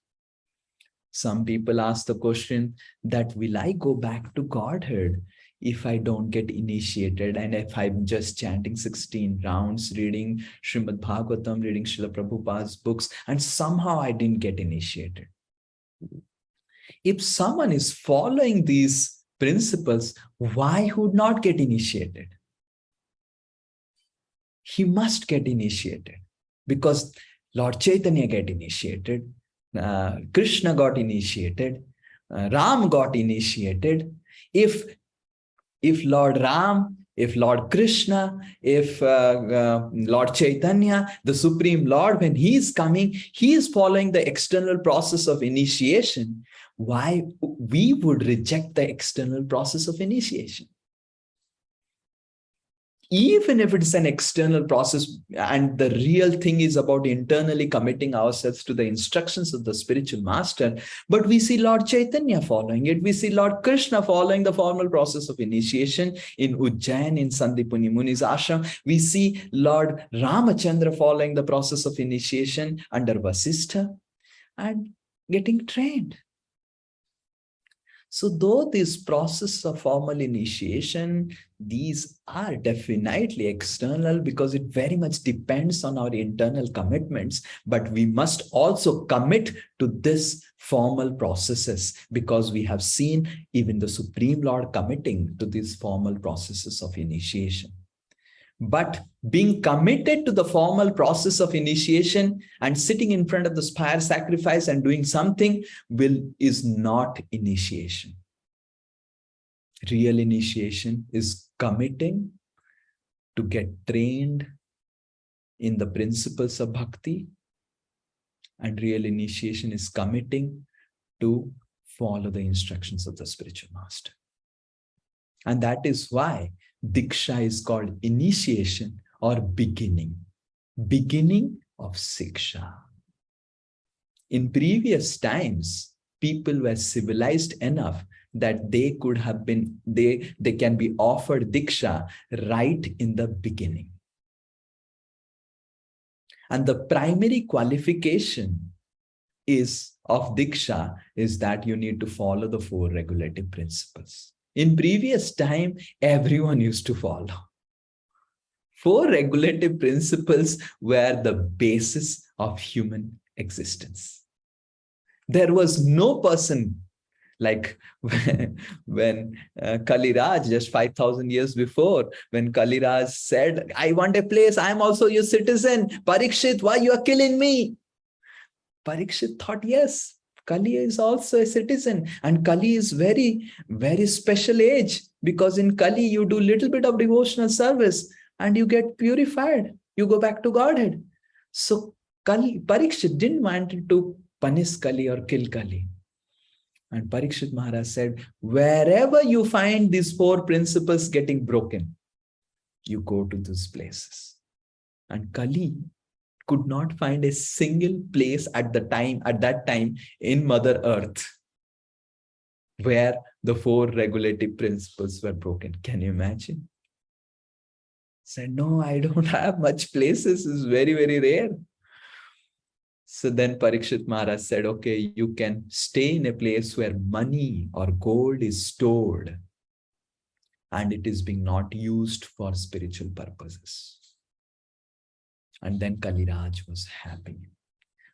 Some people ask the question that, will I go back to Godhead if I don't get initiated, and if I'm just chanting 16 rounds, reading Srimad Bhagavatam, reading Srila Prabhupada's books, and somehow I didn't get initiated? If someone is following these principles, why would not get initiated? He must get initiated because Lord Chaitanya get initiated, Krishna got initiated, Ram got initiated. If Lord Ram, if Lord Krishna, if Lord Chaitanya, the Supreme Lord, when he is coming, he is following the external process of initiation, why we would reject the external process of initiation? Even if it's an external process and the real thing is about internally committing ourselves to the instructions of the spiritual master, but we see Lord Chaitanya following it. We see Lord Krishna following the formal process of initiation in Ujjain, in Sandipuni Muni's ashram. We see Lord Ramachandra following the process of initiation under Vasistha and getting trained. So though this process of formal initiation, these are definitely external because it very much depends on our internal commitments, but we must also commit to this formal processes because we have seen even the Supreme Lord committing to these formal processes of initiation. But being committed to the formal process of initiation and sitting in front of the fire sacrifice and doing something is not initiation. Real initiation is committing to get trained in the principles of bhakti, and real initiation is committing to follow the instructions of the spiritual master. And that is why Diksha is called initiation or beginning of Siksha. In previous times, people were civilized enough that they could have been, they can be offered Diksha right in the beginning. And the primary qualification of Diksha is that you need to follow the 4 regulative principles. In previous time, everyone used to follow. 4 regulative principles were the basis of human existence. There was no person like when Kaliraj, just 5,000 years before, when Kaliraj said, I want a place, I am also your citizen. Parikshit, why you are killing me? Parikshit thought, yes, Kali is also a citizen, and Kali is very, very special age because in Kali you do little bit of devotional service and you get purified. You go back to Godhead. So Parikshit didn't want to punish Kali or kill Kali. And Parikshit Maharaj said, wherever you find these 4 principles getting broken, you go to these places. And Kali could not find a single place at that time in Mother Earth where the 4 regulative principles were broken. Can you imagine? Said, no, I don't have much places. It's very, very rare. So then Parikshit Maharaj said, okay, you can stay in a place where money or gold is stored and it is being not used for spiritual purposes. And then Kaliraj was happy.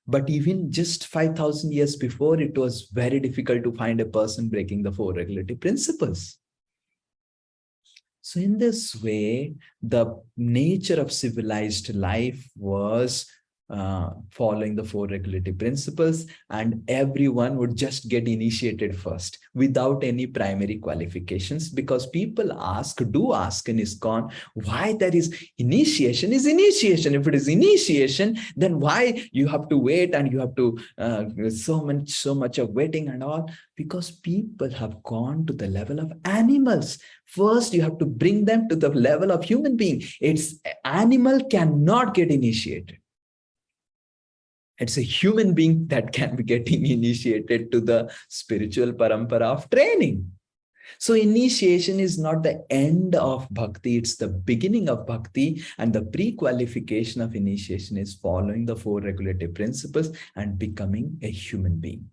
But even just 5,000 years before, it was very difficult to find a person breaking the four regulative principles. So in this way, the nature of civilized life was following the four regulative principles, and everyone would just get initiated first without any primary qualifications, because people do ask in ISKCON why there is initiation. Is initiation. If it is initiation, then why you have to wait and you have to so much of waiting and all? Because people have gone to the level of animals. First, you have to bring them to the level of human being. It's animal cannot get initiated. It's a human being that can be getting initiated to the spiritual parampara of training. So initiation is not the end of bhakti, it's the beginning of bhakti, and the pre-qualification of initiation is following the four regulative principles and becoming a human being,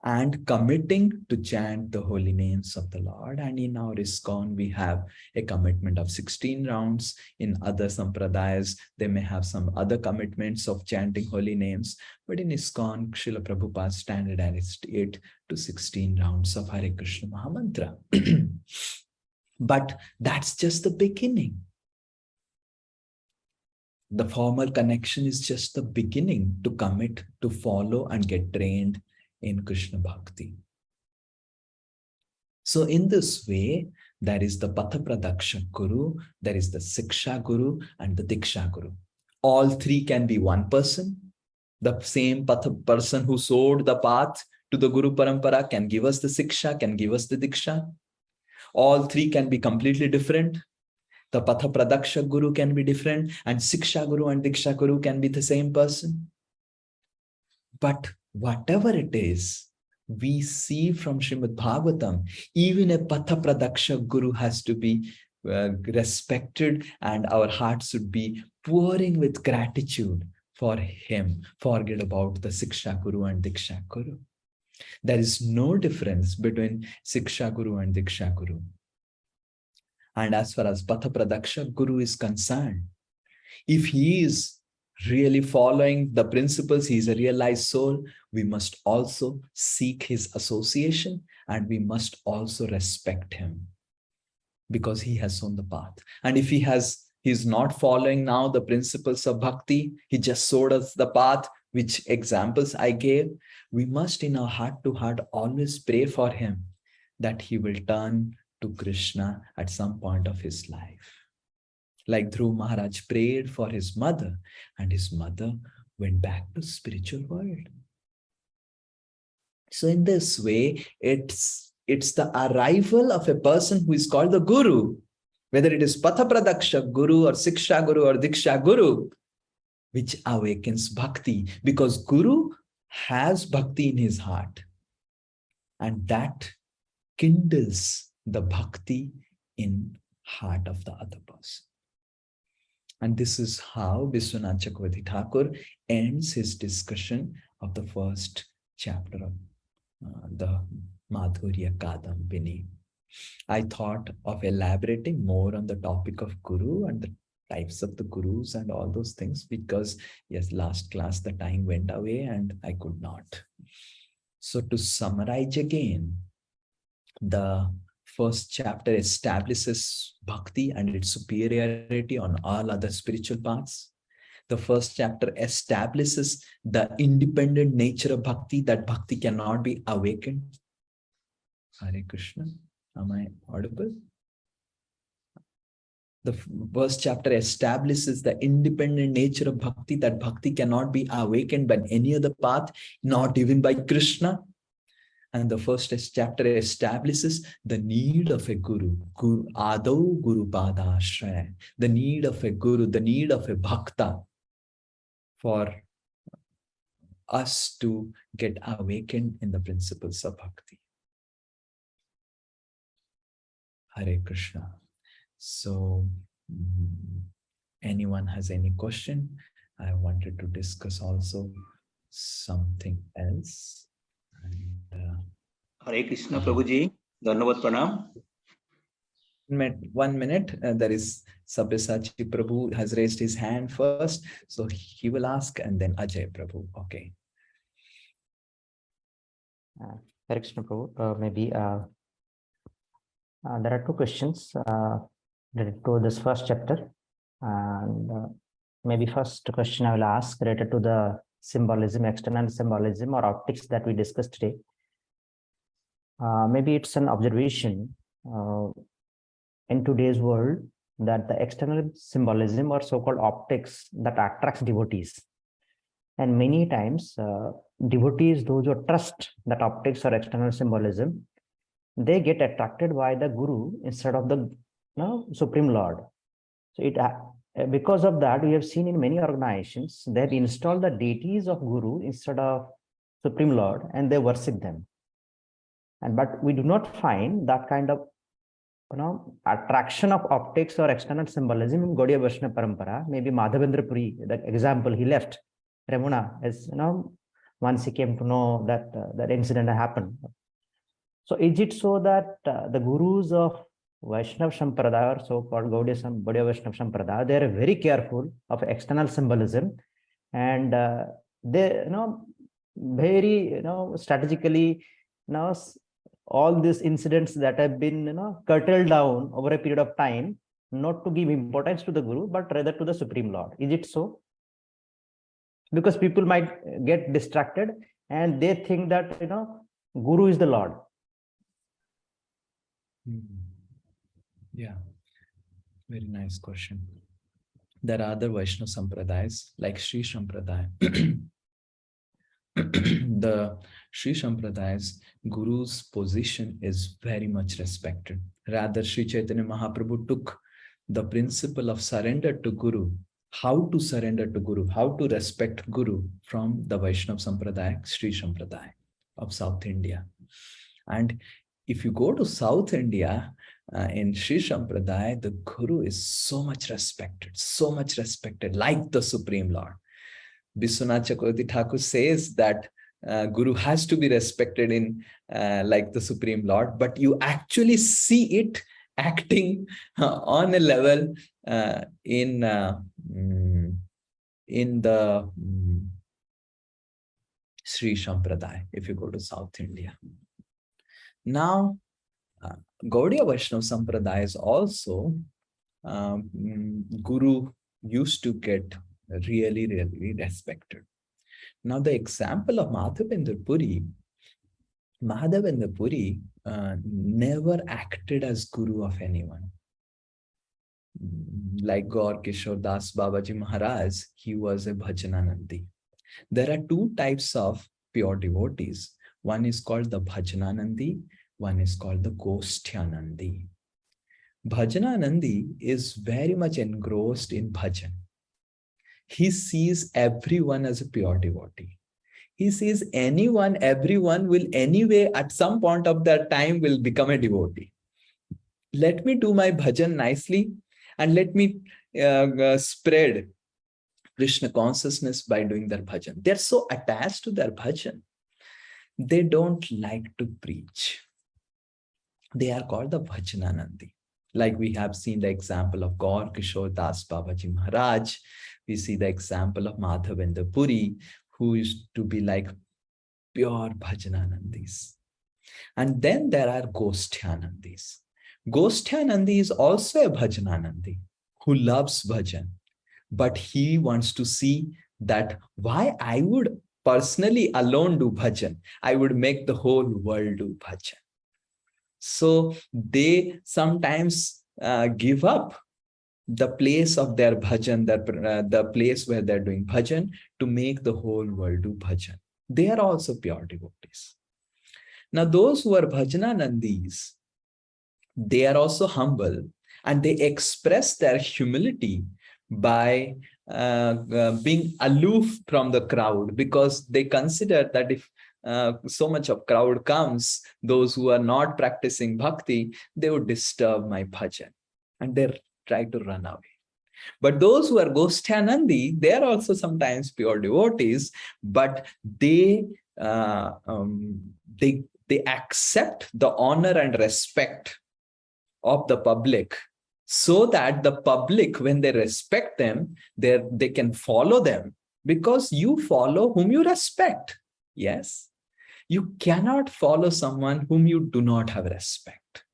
and committing to chant the holy names of the Lord. And in our ISKCON, we have a commitment of 16 rounds. In other sampradayas, they may have some other commitments of chanting holy names. But in ISKCON, Srila Prabhupada standardized it to 16 rounds of Hare Krishna Mahamantra. But that's just the beginning. The formal connection is just the beginning to commit, to follow and get trained in Krishna Bhakti. So in this way, there is the Patha Pradaksha Guru, there is the Siksha Guru and the Diksha Guru. All three can be one person. The same Patha person who showed the path to the Guru Parampara can give us the Siksha, can give us the Diksha. All three can be completely different. The Patha Pradaksha Guru can be different, and Siksha Guru and Diksha Guru can be the same person. But whatever it is, we see from Srimad Bhagavatam, even a Patha Pradaksha Guru has to be respected, and our hearts should be pouring with gratitude for him. Forget about the Siksha Guru and Diksha Guru. There is no difference between Siksha Guru and Diksha Guru. And as far as Patha Pradaksha Guru is concerned, if he is really following the principles, he is a realized soul, we must also seek his association and we must also respect him because he has shown the path. And if he's not following now the principles of bhakti, he just showed us the path, which examples I gave, we must in our heart to heart always pray for him that he will turn to Krishna at some point of his life. Like Dhruv Maharaj prayed for his mother, and his mother went back to spiritual world. So in this way, it's the arrival of a person who is called the Guru, whether it is Patha Pradaksha Guru or Siksha Guru or Diksha Guru, which awakens bhakti, because Guru has bhakti in his heart, and that kindles the bhakti in heart of the other person. And this is how Vishwanath Chakravarti Thakur ends his discussion of the first chapter of the Madhurya Kadambini. I thought of elaborating more on the topic of Guru and the types of the Gurus and all those things, because yes, last class the time went away and I could not. So to summarize again, the first chapter establishes bhakti and its superiority on all other spiritual paths. The first chapter establishes the independent nature of bhakti, that bhakti cannot be awakened. Hare Krishna. Am I audible? The first chapter establishes the independent nature of bhakti, that bhakti cannot be awakened by any other path, not even by Krishna. And the first chapter establishes the need of a guru, Adau Guru Padashraya, the need of a guru, the need of a bhakta for us to get awakened in the principles of bhakti. Hare Krishna. So, anyone has any question, I wanted to discuss also something else. And, Hare Krishna, Prabhuji. Dhanavad Pranam. 1 minute. There is Sabyasachi Prabhu has raised his hand first. So he will ask and then Ajay Prabhu. Okay. Hare Krishna Prabhu. Maybe there are two questions related to this first chapter. And maybe first question I will ask related to the symbolism, external symbolism or optics that we discussed today. Maybe it's an observation in today's world that the external symbolism or so-called optics that attracts devotees. And many times devotees, those who trust that optics or external symbolism, they get attracted by the Guru instead of the Supreme Lord. So because of that, we have seen in many organizations, they have installed the deities of Guru instead of Supreme Lord and they worship them. But we do not find that kind of attraction of optics or external symbolism in Gaudiya Vaishnava Parampara. Maybe Madhavendra Puri, that example, he left Ramuna, as once he came to know that that incident happened. So is it so that the gurus of Vaishnava Sampradaya or so-called Gaudiya Vaishnava Sampradaya, they are very careful of external symbolism, and they very strategically all these incidents that have been curtailed down over a period of time, not to give importance to the Guru, but rather to the Supreme Lord. Is it so? Because people might get distracted and they think that Guru is the Lord. Yeah, very nice question. There are other Vaishnava Sampradayas like Sri Sampradaya. The Sri Sampradaya's Guru's position is very much respected. Rather, Sri Chaitanya Mahaprabhu took the principle of surrender to Guru, how to surrender to Guru, how to respect Guru from the Vaishnava Sampradaya, Sri Sampradaya of South India. And if you go to South India, in Sri Sampradaya, the Guru is so much respected, like the Supreme Lord. Biswanath Chakravarti Thakur says that Guru has to be respected in like the Supreme Lord, but you actually see it acting on a level in the Sri Sampradaya, if you go to South India. Now, Gaudiya Vaishnava Sampradaya is also Guru used to get really respected. Now, the example of Madhavendra Puri never acted as Guru of anyone. Like Gaur Kishore Das Babaji Maharaj, he was a Bhajananandi. There are two types of pure devotees. One is called the Bhajananandi, one is called the Gosthyanandi. Bhajananandi is very much engrossed in bhajan. He sees everyone as a pure devotee. He sees everyone will anyway at some point of their time will become a devotee. Let me do my bhajan nicely and let me spread Krishna consciousness by doing their bhajan. They're so attached to their bhajan. They don't like to preach. They are called the Bhajananandi. Like we have seen the example of Gaur Kishore Das Babaji Maharaj. We see the example of Madhavendra Puri, who used to be like pure Bhajananandis. And then there are Gosthyanandis. Gosthyanandi is also a Bhajananandi who loves bhajan, but he wants to see that why I would personally alone do bhajan. I would make the whole world do bhajan. So they sometimes give up the place of their bhajan, the place where they're doing bhajan, to make the whole world do bhajan. They are also pure devotees. Now, those who are Bhajananandis, they are also humble and they express their humility by being aloof from the crowd, because they consider that if so much of crowd comes, those who are not practicing bhakti, they would disturb my bhajan and they try to run away. But those who are Goshtyanandi, they are also sometimes pure devotees, but uh, um, they accept the honor and respect of the public, so that the public, when they respect them, they can follow them, because you follow whom you respect. Yes, you cannot follow someone whom you do not have respect.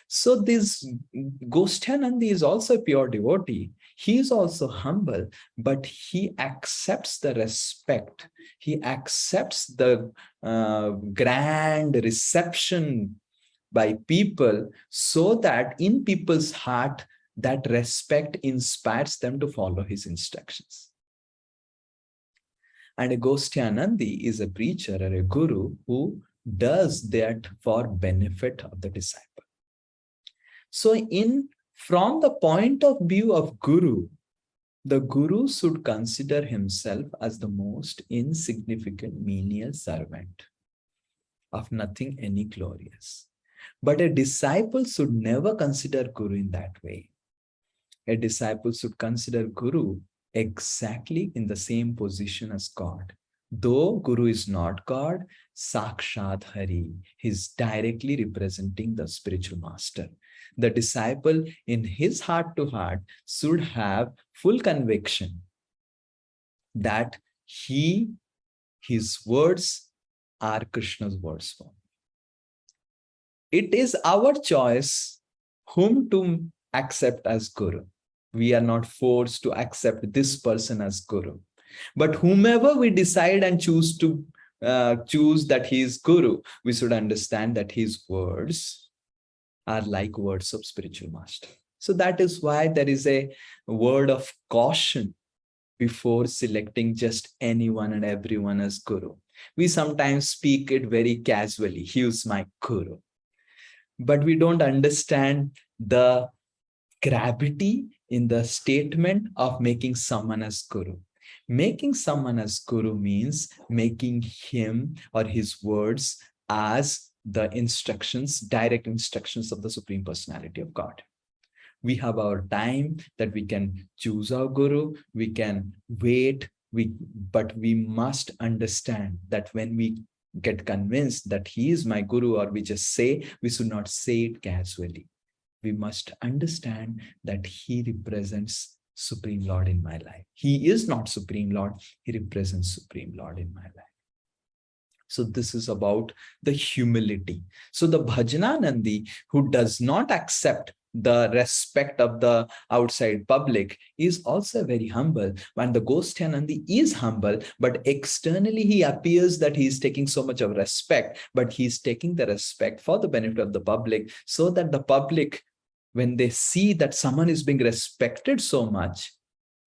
So this Goshtyanandi is also a pure devotee. He is also humble, but he accepts the respect. He accepts the grand reception by people, so that in people's heart, that respect inspires them to follow his instructions. And a Goshtyanandi is a preacher or a guru who does that for benefit of the disciple. So from the point of view of guru, the guru should consider himself as the most insignificant menial servant of nothing any glorious. But a disciple should never consider guru in that way. A disciple should consider guru exactly in the same position as God. Though guru is not God, Sakshat Hari, he is directly representing the spiritual master. The disciple in his heart to heart should have full conviction that his words are Krishna's words form. It is our choice whom to accept as guru. We are not forced to accept this person as guru. But whomever we decide and choose that he is guru, we should understand that his words are like words of spiritual master. So that is why there is a word of caution before selecting just anyone and everyone as guru. We sometimes speak it very casually. He is my guru. But we don't understand the gravity in the statement of making someone as guru. Making someone as guru means making him or his words as the instructions, direct instructions of the Supreme Personality of God. We have our time that we can choose our guru, we can wait, but we must understand that when we get convinced that he is my guru, or we just say, we should not say it casually. We must understand that he represents Supreme Lord in my life. He is not Supreme Lord, he represents Supreme Lord in my life. So this is about the humility. So the Bhajananandi who does not accept the respect of the outside public is also very humble. When the Goshtyanandi is humble, but externally he appears that he is taking so much of respect, but he is taking the respect for the benefit of the public, so that the public, when they see that someone is being respected so much,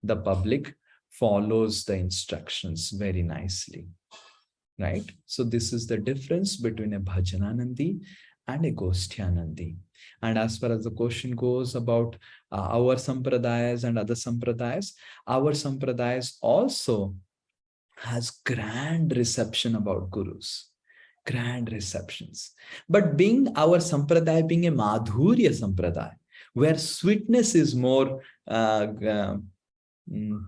the public follows the instructions very nicely. Right? So this is the difference between a Bhajananandi and a Goshtyanandi. And as far as the question goes about our sampradayas and other sampradayas, our sampradayas also has grand reception about gurus, grand receptions. But being our sampradaya, being a Madhurya sampradaya, where sweetness is more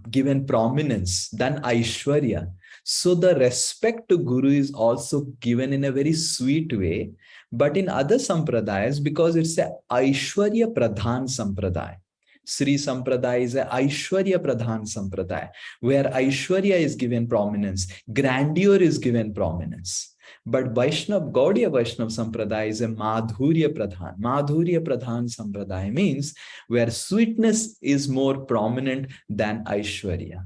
given prominence than Aishwarya. So the respect to Guru is also given in a very sweet way. But in other sampradayas, because it's a Aishwarya Pradhan sampradaya, Sri Sampradaya is a Aishwarya Pradhan sampradaya, where Aishwarya is given prominence, grandeur is given prominence. But Gaudiya Vaishnav Sampradaya is a Madhurya Pradhan. Madhurya Pradhan Sampradaya means where sweetness is more prominent than Aishwarya.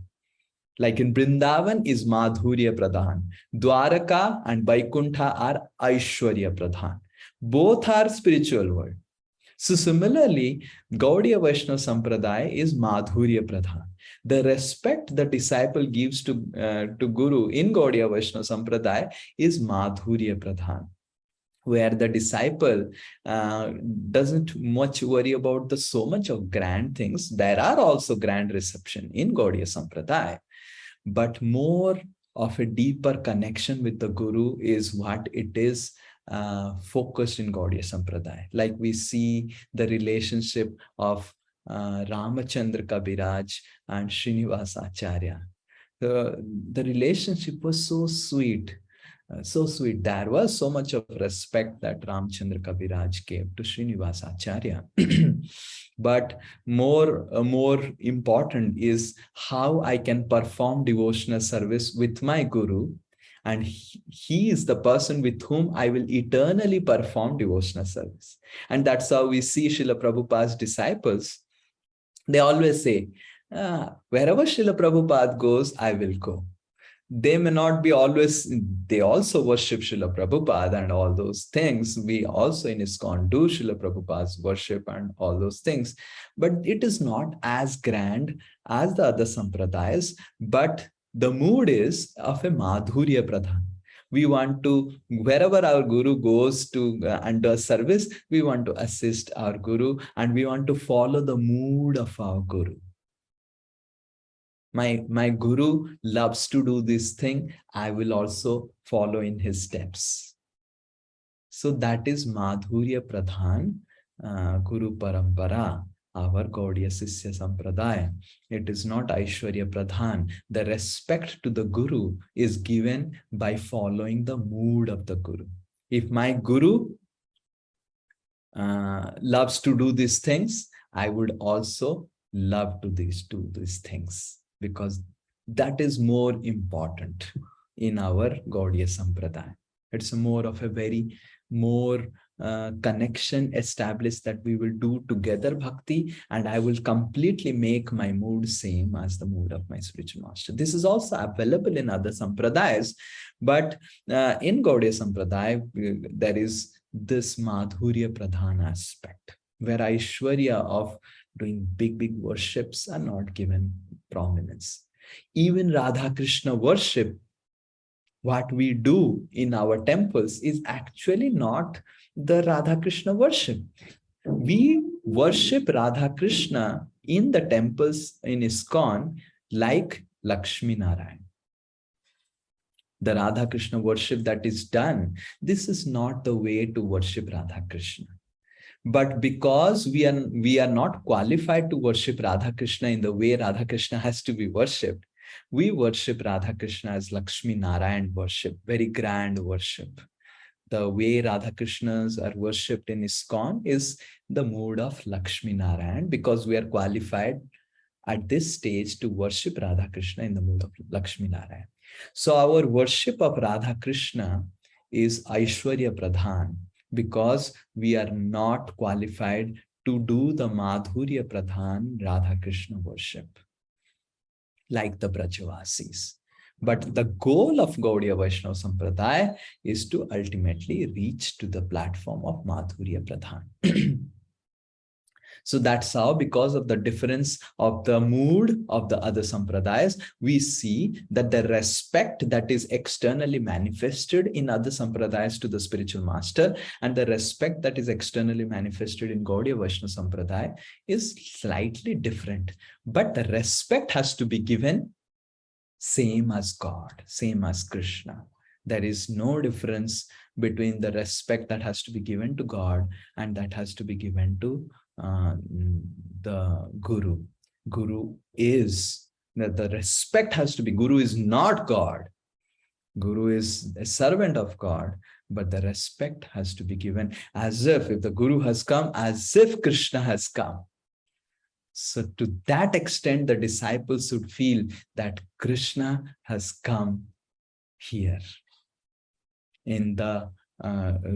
Like in Vrindavan is Madhurya Pradhan. Dwaraka and Vaikuntha are Aishwarya Pradhan. Both are spiritual world. So similarly, Gaudiya Vaishnava Sampradaya is Madhurya Pradhan. The respect the disciple gives to Guru in Gaudiya Vaishnava Sampradaya is Madhurya Pradhan, where the disciple doesn't much worry about so much of grand things. There are also grand reception in Gaudiya Sampradaya, but more of a deeper connection with the Guru is what it is focused in Gaudiya Sampradaya. Like we see the relationship of Ramachandra Kabiraj and Srinivasa Acharya. The relationship was so sweet. So sweet. There was so much of respect that Ramchandra Kabiraj gave to Srinivasa Acharya. But more important is how I can perform devotional service with my Guru. And he is the person with whom I will eternally perform devotional service. And that's how we see Srila Prabhupada's disciples. They always say, wherever Srila Prabhupada goes, I will go. They may not be always, they also worship Srila Prabhupada and all those things. We also in ISKCON do Srila Prabhupada's worship and all those things. But it is not as grand as the other sampradayas, but the mood is of a Madhurya Pradhan. We want to, wherever our Guru goes to and does service, we want to assist our Guru and we want to follow the mood of our Guru. My Guru loves to do this thing. I will also follow in his steps. So that is Madhurya Pradhan, Guru Parampara, our Gaudiya Sisya Sampradaya. It is not Aishwarya Pradhan. The respect to the Guru is given by following the mood of the Guru. If my Guru loves to do these things, I would also love to do these things, because that is more important in our Gaudiya Sampradaya. It's more of a very more connection established that we will do together bhakti, and I will completely make my mood same as the mood of my spiritual master. This is also available in other sampradayas, but in Gaudiya Sampradaya, there is this Madhurya Pradhan aspect, where Aishwarya of doing big worships are not given prominence. Even Radha Krishna worship, what we do in our temples is actually not the Radha Krishna worship. We worship Radha Krishna in the temples in ISKCON like Lakshmi Narayan. The Radha Krishna worship that is done, this is not the way to worship Radha Krishna. But because we are not qualified to worship Radha Krishna in the way Radha Krishna has to be worshipped, we worship Radha Krishna as Lakshmi Narayan worship, very grand worship. The way Radha Krishnas are worshipped in ISKCON is the mood of Lakshmi Narayan, because we are qualified at this stage to worship Radha Krishna in the mood of Lakshmi Narayan. So our worship of Radha Krishna is Aishwarya Pradhan, because we are not qualified to do the Madhurya Pradhan Radha Krishna worship like the Brajavasis. But the goal of Gaudiya Vaishnava Sampradaya is to ultimately reach to the platform of Madhurya Pradhan. So that's how, because of the difference of the mood of the other sampradayas, we see that the respect that is externally manifested in other sampradayas to the spiritual master and the respect that is externally manifested in Gaudiya Vaishnava Sampradaya is slightly different. But the respect has to be given same as God, same as Krishna. There is no difference between the respect that has to be given to God and that has to be given to the Guru. Guru is, the respect has to be, Guru is not God. Guru is a servant of God, but the respect has to be given as if the Guru has come, as if Krishna has come. So to that extent, the disciples should feel that Krishna has come here in the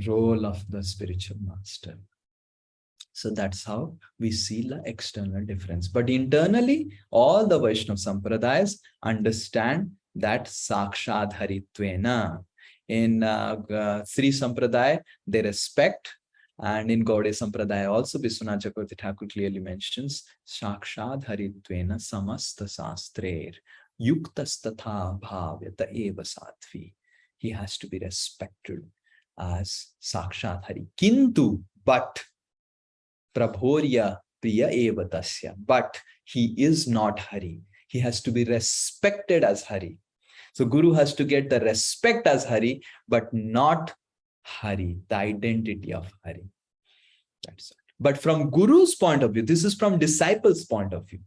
role of the spiritual master. So that's how we see the external difference. But internally, all the Vaishnava Sampradayas understand that Sakshad Haritvena. In Sri Sampradaya, they respect, and in Gaudiya Sampradaya also, Vishwanath Chakravarti Thakur clearly mentions Sakshad Haritvena Samasta Sastrer Yuktastatha Bhavyata Eva Sattvi. He has to be respected as Sakshat Hari. Kintu, but Prabhorya Priya Eva Tasya. But he is not Hari. He has to be respected as Hari. So Guru has to get the respect as Hari, but not Hari, the identity of Hari. That's it. But from Guru's point of view, this is from disciples' point of view.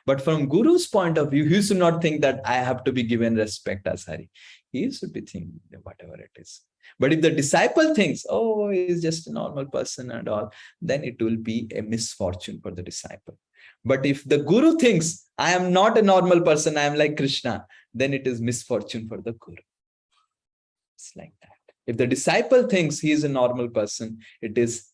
But from Guru's point of view, he should not think that I have to be given respect as Hari. He should be thinking whatever it is. But if the disciple thinks, oh, he's just a normal person and all, then it will be a misfortune for the disciple. But if the Guru thinks, I am not a normal person, I am like Krishna, then it is misfortune for the Guru. It's like that. If the disciple thinks he is a normal person, it is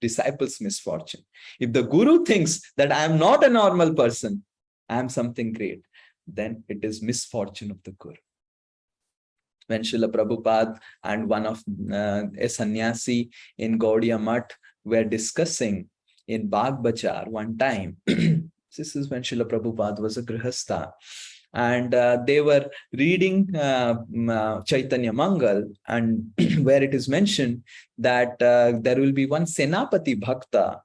disciple's misfortune. If the Guru thinks that I am not a normal person, I am something great, then it is misfortune of the Guru. When Srila Prabhupada and one of a sannyasi in Gaudiya Math were discussing in Bagh Bachar one time, this is when Srila Prabhupada was a grihastha, and they were reading Chaitanya Mangal, and where it is mentioned that there will be one Senapati Bhakta.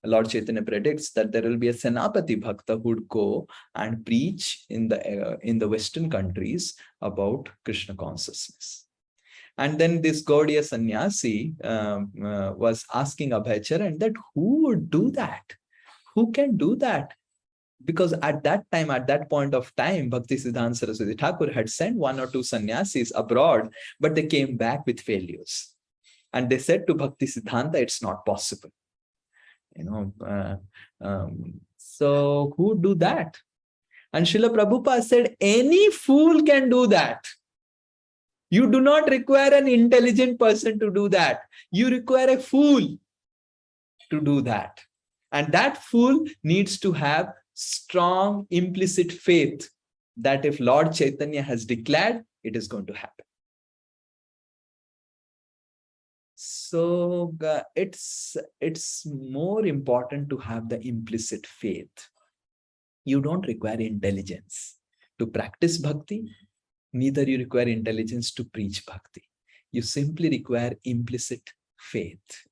Lord Chaitanya predicts that there will be a Senapati Bhakta who would go and preach in the Western countries about Krishna consciousness. And then this Gaudiya sannyasi was asking Abhaycharan that who would do that? Who can do that? Because at that time, at that point of time, Bhakti Siddhanta Saraswati Thakur had sent one or two sannyasis abroad, but they came back with failures. And they said to Bhakti Siddhanta, it's not possible. So who would do that? And Srila Prabhupada said, any fool can do that. You do not require an intelligent person to do that. You require a fool to do that. And that fool needs to have strong implicit faith that if Lord Chaitanya has declared, it is going to happen. So it's more important to have the implicit faith. You don't require intelligence to practice bhakti, neither you require intelligence to preach bhakti. You simply require implicit faith.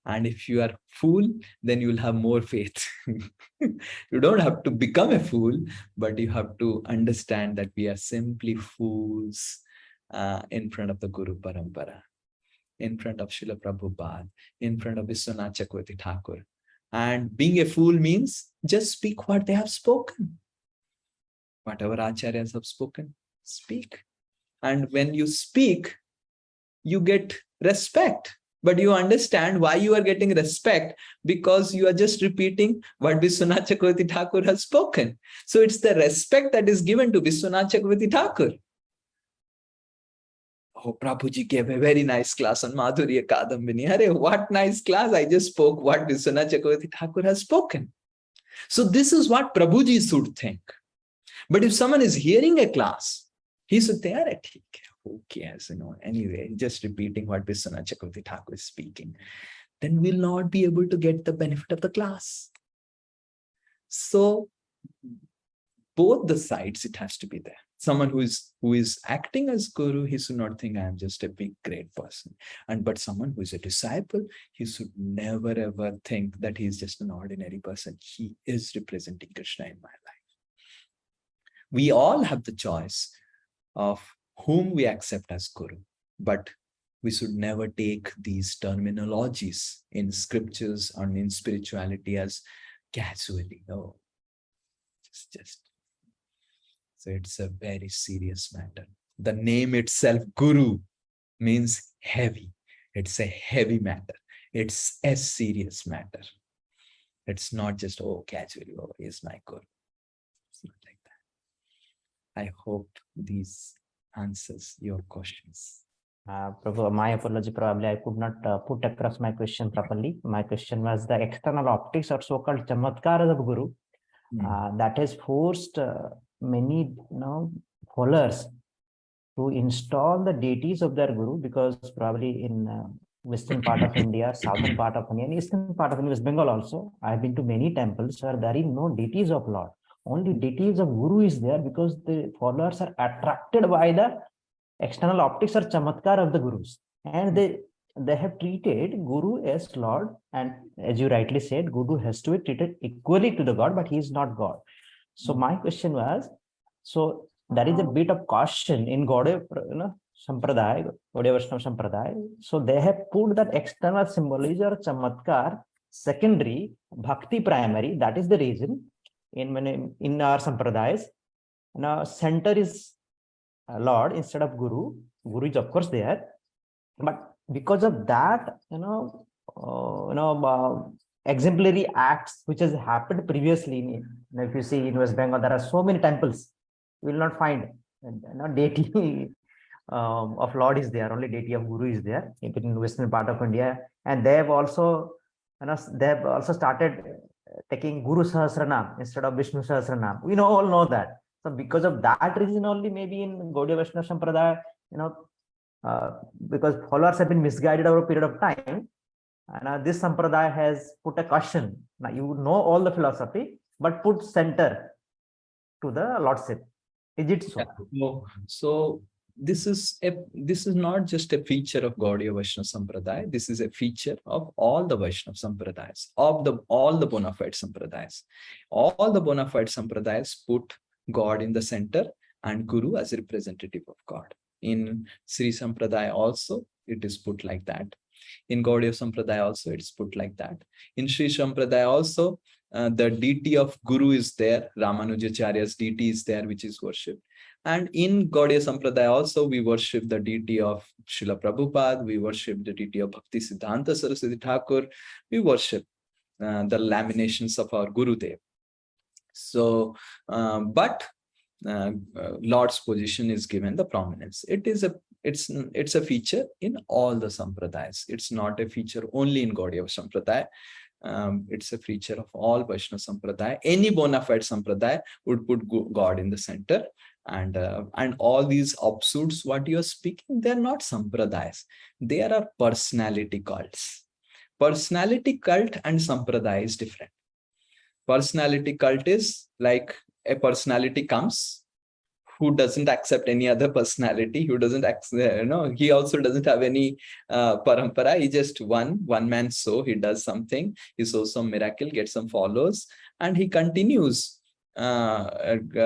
And if you are a fool, then you will have more faith. You don't have to become a fool, but you have to understand that we are simply fools in front of the Guru Parampara, in front of Srila Prabhupada, in front of Vishwanath Chakravarti Thakur. And being a fool means just speak what they have spoken. Whatever acharyas have spoken, speak. And when you speak, you get respect. But you understand why you are getting respect, because you are just repeating what Vishwanath Chakravarti Thakur has spoken. So it's the respect that is given to Vishwanath Chakravarti Thakur. Oh, Prabhuji gave a very nice class on Madhurya Kadambini. Arey, what nice class. I just spoke what Vishwanath Chakravarti Thakur has spoken. So this is what Prabhuji should think. But if someone is hearing a class, he should think, Arey, theek hai. Who cares, anyway, just repeating what Vishwanath Chakravarti Thakur is speaking, then we'll not be able to get the benefit of the class. So both the sides, it has to be there. Someone who is acting as Guru, he should not think I am just a big, great person. But someone who is a disciple, he should never ever think that he is just an ordinary person. He is representing Krishna in my life. We all have the choice of whom we accept as Guru, but we should never take these terminologies in scriptures and in spirituality as casually. No, just. So it's a very serious matter. The name itself, Guru, means heavy. It's a heavy matter. It's a serious matter. It's not just, oh, casually, oh, he's my Guru. It's not like that. I hope these answers your questions. Prabhu, my apology, probably I could not put across my question properly. My question was the external optics or so-called chamatkara of Guru that has forced many followers to install the deities of their Guru, because probably in western part of India, southern part of India, and eastern part of West Bengal also, I have been to many temples where there is no deities of Lord. Only deities of Guru is there, because the followers are attracted by the external optics or chamatkar of the Gurus. And they have treated Guru as Lord. And as you rightly said, Guru has to be treated equally to the God, but he is not God. So my question was, so there is a bit of caution in Gaudiya Sampradaya, Gaudiya Vaishnava Sampradaya. So they have put that external symbolism or chamatkar secondary, bhakti primary. That is the reason in our sampradayas, now center is Lord instead of Guru. Guru is of course there, but because of that, exemplary acts which has happened previously. If you see in West Bengal, there are so many temples. You will not find deity of Lord is there. Only deity of Guru is there in western part of India, and they have also started taking Guru Sahasranam instead of Vishnu Sahasranam. We all know that. So because of that reason only, maybe in Gaudiya Vaishnava Sampradaya, because followers have been misguided over a period of time, and this Sampradaya has put a caution. Now you know all the philosophy, but put center to the Lordship. Is it so? Yeah. So this is not just a feature of Gaudiya Vaishnava Sampradaya. This is a feature of all the Vaishnava Sampradayas, of all the bona fide Sampradayas. All the bona fide Sampradayas put God in the center and Guru as a representative of God. In Sri Sampradaya also, it is put like that. In Gaudiya Sampradaya also, it's put like that. In Sri Sampradaya also, the deity of Guru is there. Ramanujacharya's deity is there, which is worshipped. And in Gaudiya Sampradaya also, we worship the deity of Srila Prabhupada. We worship the deity of Bhakti Siddhanta Saraswati Thakur. We worship the laminations of our Gurudev. So, but Lord's position is given the prominence. It's a feature in all the Sampradayas. It's not a feature only in Gaudiya Sampradaya. It's a feature of all Vaishnava Sampradaya. Any bona fide Sampradaya would put God in the center. And all these offshoots, what you are speaking, they're not Sampradayas. They are personality cults. Personality cult and Sampradaya is different. Personality cult is like a personality comes who doesn't accept any other personality, who doesn't accept, he also doesn't have any parampara. He just one man show, he does something, he shows some miracle, gets some followers, and he continues. And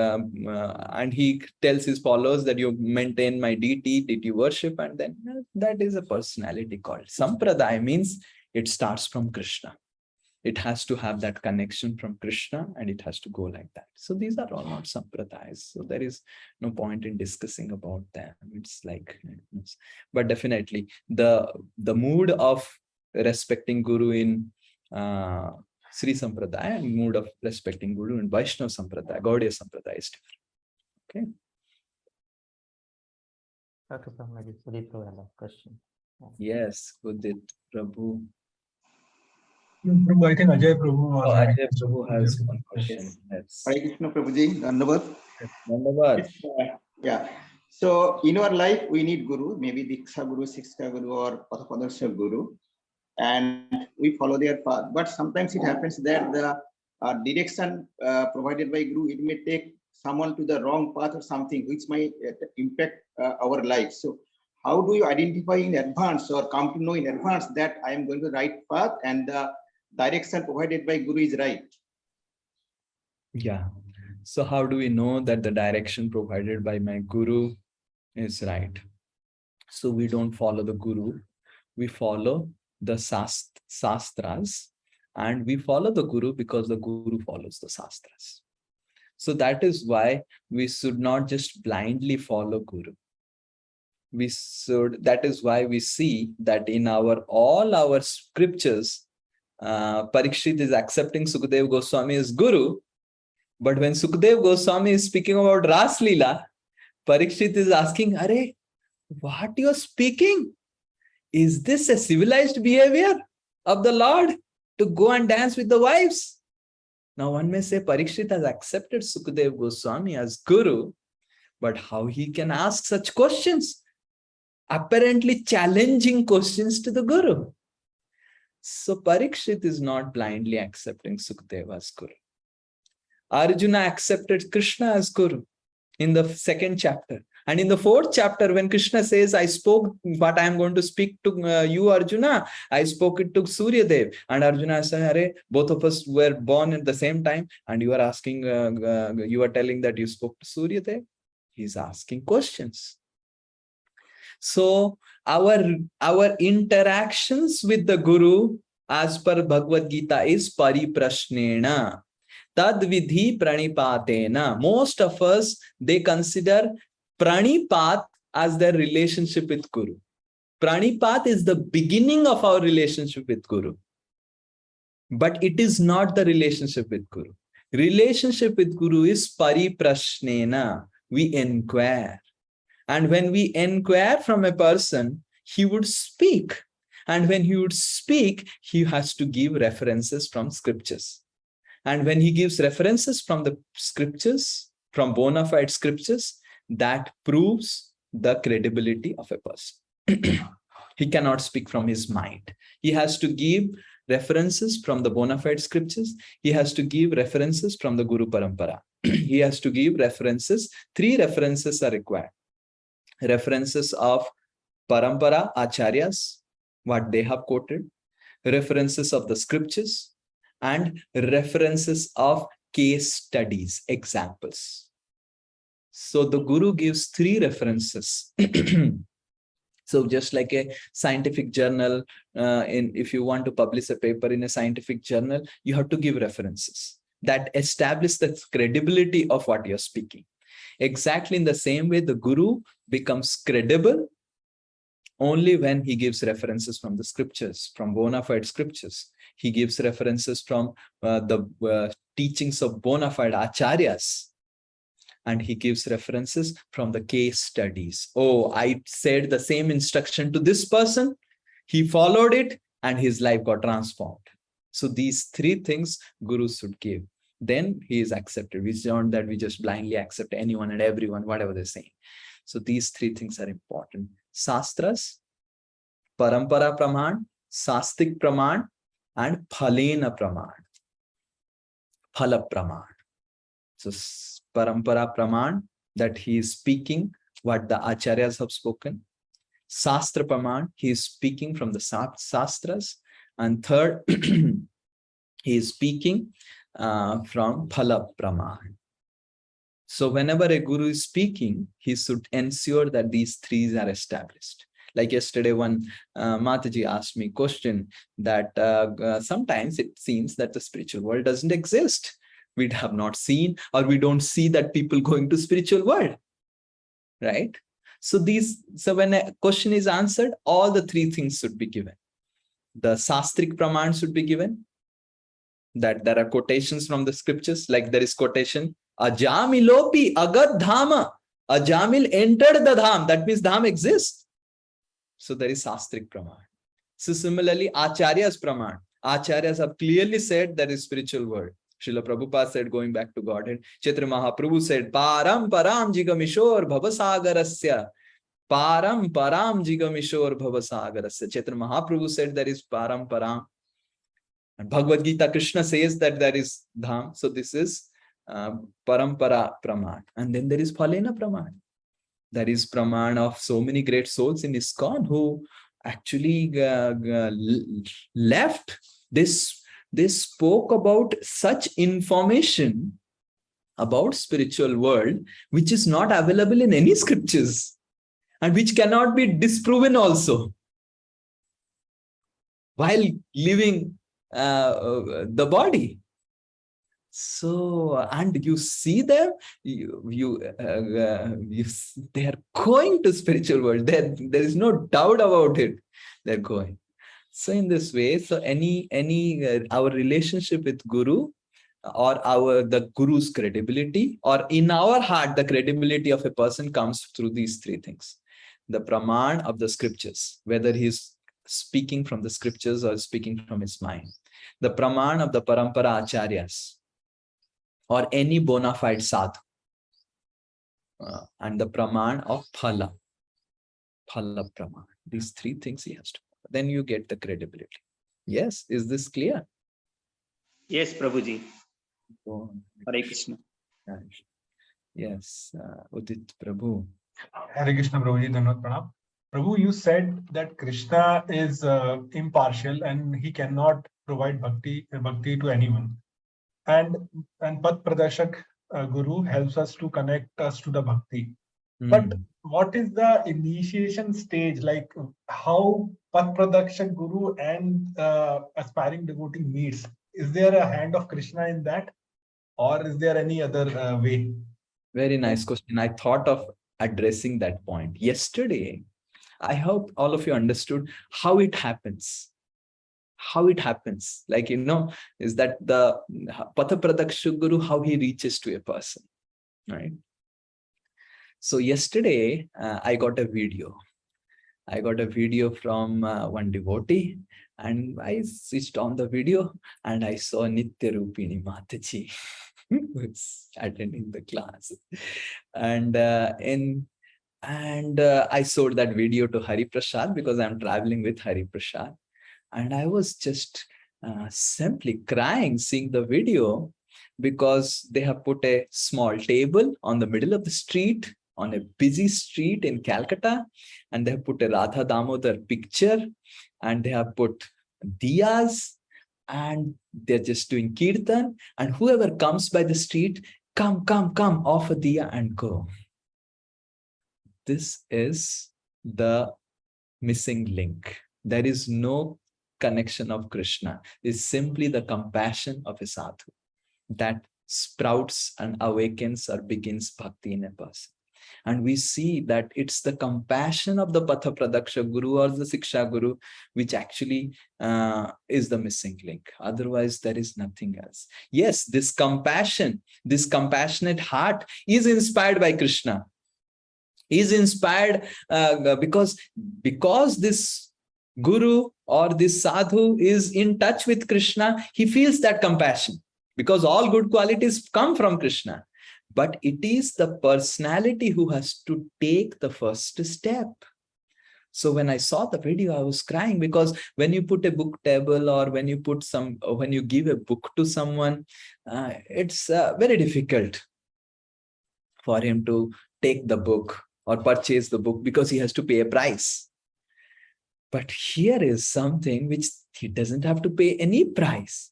he tells his followers that you maintain my deity, did you worship? And then that is a personality cult. Sampradaya means it starts from Krishna. It has to have that connection from Krishna, and it has to go like that. So these are all not Sampradayas. So there is no point in discussing about them. It's like, but definitely the mood of respecting Guru in Sri Sampradaya and mood of respecting Guru in Vaishnava Sampradaya, Gaudiya Sampradaya is different. Okay. Dr. Prabhu, question. Yes, Udit Prabhu. Prabhu, I think Ajay Prabhu. Ajay Prabhu has one question. Yes. Hare Krishna Prabhuji, Dhanavad. Dhanavad. Yeah. So in our life, we need Guru, maybe Diksha Guru, Siksha Guru, or Pathapadasya Guru, and we follow their path. But sometimes it happens that the direction provided by Guru, it may take someone to the wrong path or something, which might impact our life. So how do you identify in advance or come to know in advance that I am going to the right path and the direction provided by Guru is right? Yeah. So how do we know that the direction provided by my Guru is right? So we don't follow the Guru. We follow the Sastras, and we follow the Guru because the Guru follows the Sastras. So that is why we should not just blindly follow Guru. That is why we see that in all our scriptures, Parikshit is accepting Sukadeva Goswami as Guru, but when Sukadeva Goswami is speaking about Ras Leela, Parikshit is asking, "Are, what you are speaking? Is this a civilized behavior of the Lord to go and dance with the wives?" Now one may say Parikshit has accepted Sukadeva Goswami as Guru, but how he can ask such questions? Apparently challenging questions to the Guru. So Parikshit is not blindly accepting Sukadeva as Guru. Arjuna accepted Krishna as Guru in the 2nd chapter. And in the 4th chapter, when Krishna says, I spoke what I am going to speak to you, Arjuna, I spoke it to Surya Dev. And Arjuna said, "Arey, both of us were born at the same time. And you are asking, you are telling that you spoke to Surya Dev?" He's asking questions. So our interactions with the Guru as per Bhagavad Gita is pariprashnena. Tad vidhi pranipatena. Most of us, they consider pranipat as their relationship with Guru. Pranipat is the beginning of our relationship with Guru. But it is not the relationship with Guru. Relationship with Guru is pariprashnena. We inquire. And when we inquire from a person, he would speak. And when he would speak, he has to give references from scriptures. And when he gives references from the scriptures, from bona fide scriptures, that proves the credibility of a person. He cannot speak from his mind. He has to give references from the bona fide scriptures. He has to give references from the Guru Parampara. He has to give references. 3 references are required. References of Parampara, Acharyas, what they have quoted, references of the scriptures, and references of case studies, examples. So the Guru gives 3 references. So just like a scientific journal, if you want to publish a paper in a scientific journal, you have to give references that establish the credibility of what you're speaking. Exactly in the same way, the Guru becomes credible only when he gives references from the scriptures, from bona fide scriptures. He gives references from the teachings of bona fide acharyas. And he gives references from the case studies. Oh, I said the same instruction to this person. He followed it and his life got transformed. So these 3 things Gurus should give. Then he is accepted. It's not that we just blindly accept anyone and everyone, whatever they're saying. So these 3 things are important. Sastras, Parampara Praman, Sastik Praman, and Phalena Praman. Phala Praman. So Parampara Praman, that he is speaking what the Acharyas have spoken. Sastra Praman, he is speaking from the Sastras. And third, he is speaking from Phala Praman. So whenever a Guru is speaking, he should ensure that these 3 are established. Like yesterday, one Mataji asked me a question that sometimes it seems that the spiritual world doesn't exist. We have not seen, or we don't see that people going to spiritual world, right? So when a question is answered, all the 3 things should be given. The Sastrik Praman should be given, that there are quotations from the scriptures, like there is quotation, Ajamilopi Agad Dhama. Ajamil entered the Dham. That means Dham exists. So there is Sastrik Praman. So similarly, Acharyas Praman. Acharyas have clearly said there is spiritual world. Srila Prabhupada said, going back to Godhead, Chaitanya Mahaprabhu said, Param Param Jigamishor Bhavasagarasya. Param Param Jigamishor Bhavasagarasya. Chaitanya Mahaprabhu said there is Param Param. And Bhagavad Gita, Krishna says that there is Dham. So this is Parampara Praman. And then there is Phalena Praman. There is Praman of so many great souls in ISKCON who actually left this. They spoke about such information about spiritual world, which is not available in any scriptures and which cannot be disproven also while living the body. So, and you see them, they are going to spiritual world. There is no doubt about it. They're going. So in this way, so our relationship with Guru, or the Guru's credibility, or in our heart, the credibility of a person comes through these 3 things. The Praman of the scriptures, whether he's speaking from the scriptures or speaking from his mind. The Praman of the Parampara Acharyas, or any bona fide sadhu. And the Praman of Phala Praman. These 3 things he has to. Then you get the credibility. Yes, is this clear? Yes, Prabhuji. Hare Krishna. Yes, Udit Prabhu. Hare Krishna, Prabhuji. Dhanavad Pranam. Prabhu, you said that Krishna is impartial and he cannot provide bhakti to anyone. And Path Pradashak Guru helps us to connect us to the bhakti. But what is the initiation stage? Like how Path Pradakshak Guru and aspiring devotee meets? Is there a hand of Krishna in that, or is there any other way? Very nice question. I thought of addressing that point yesterday. I hope all of you understood how it happens. How it happens. Like, is that the Patha Pradakshak Guru, how he reaches to a person, right? So yesterday, I got a video. I got a video from one devotee, and I switched on the video and I saw Nitya Rupini Mataji who's attending the class. And I showed that video to Hari Prasad because I'm traveling with Hari Prasad. And I was just simply crying seeing the video, because they have put a small table on the middle of the street, on a busy street in Calcutta, and they have put a Radha Damodar picture, and they have put diyas, and they're just doing kirtan, and whoever comes by the street, come, offer diya and go. This is the missing link. There is no connection of Krishna. It's simply the compassion of a sadhu that sprouts and awakens or begins bhakti in a person. And we see that it's the compassion of the Patha Pradakshak Guru or the Siksha Guru which actually is the missing link. Otherwise, there is nothing else. Yes, this compassion, this compassionate heart is inspired by Krishna. Is inspired because this Guru or this sadhu is in touch with Krishna. He feels that compassion because all good qualities come from Krishna. But it is the personality who has to take the first step. So when I saw the video, I was crying, because when you put a book table or when you put when you give a book to someone, it's very difficult for him to take the book or purchase the book because he has to pay a price. But here is something which he doesn't have to pay any price.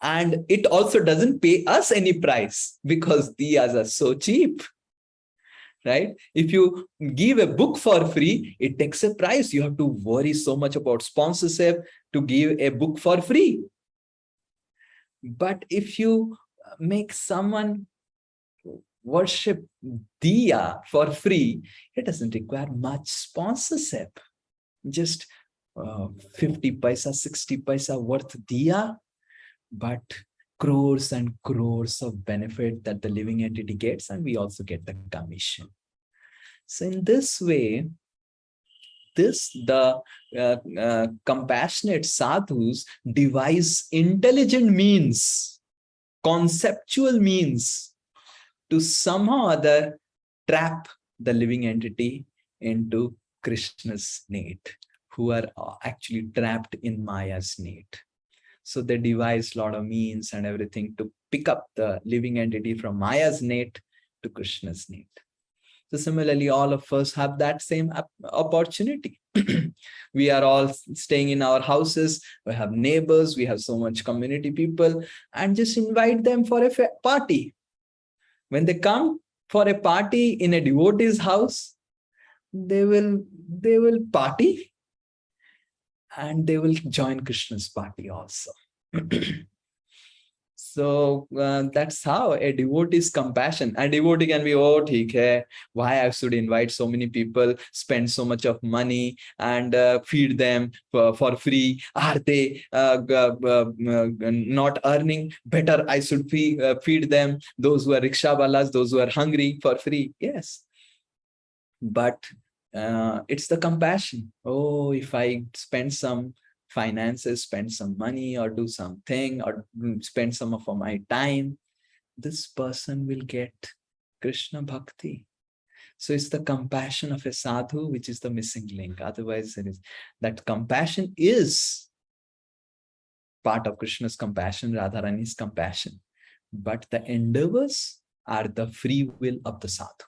And it also doesn't pay us any price because diyas are so cheap, right? If you give a book for free, it takes a price. You have to worry so much about sponsorship to give a book for free. But if you make someone worship diya for free, it doesn't require much sponsorship. Just 50 paisa, 60 paisa worth diya, but crores and crores of benefit that the living entity gets, and we also get the commission. So in this way, the compassionate sadhus devise intelligent means, conceptual means to somehow or other trap the living entity into Krishna's net, who are actually trapped in Maya's net. So they devise a lot of means and everything to pick up the living entity from Maya's net to Krishna's net. So similarly, all of us have that same opportunity. We are all staying in our houses. We have neighbors. We have so much community people, and just invite them for a party. When they come for a party in a devotee's house, they will party, and they will join Krishna's party also. So that's how a devotee's compassion. And devotee can be, oh, theek hai, why I should invite so many people, spend so much of money and feed them for free? Are they not earning? Better I should feed them, those who are rickshawalas, those who are hungry, for free. Yes. But it's the compassion. Oh, if I spend some finances, spend some money, or do something, or spend some of my time, this person will get Krishna Bhakti. So it's the compassion of a sadhu which is the missing link. Otherwise, it is that compassion is part of Krishna's compassion, Radharani's compassion. But the endeavors are the free will of the sadhu.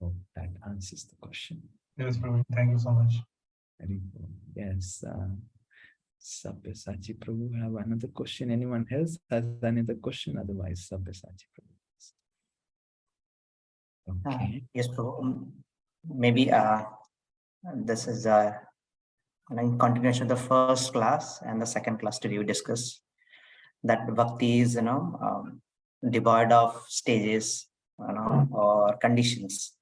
Oh, that answers the question. Yes, Prabhu. Thank you so much. Yes. Sabyasachi Prabhu have another question. Anyone else has another question? Otherwise, Sabyasachi Prabhu. Okay. Yes, Prabhu. Maybe this is in continuation of the first class and the second class today we discuss that bhakti is, devoid of stages, or conditions.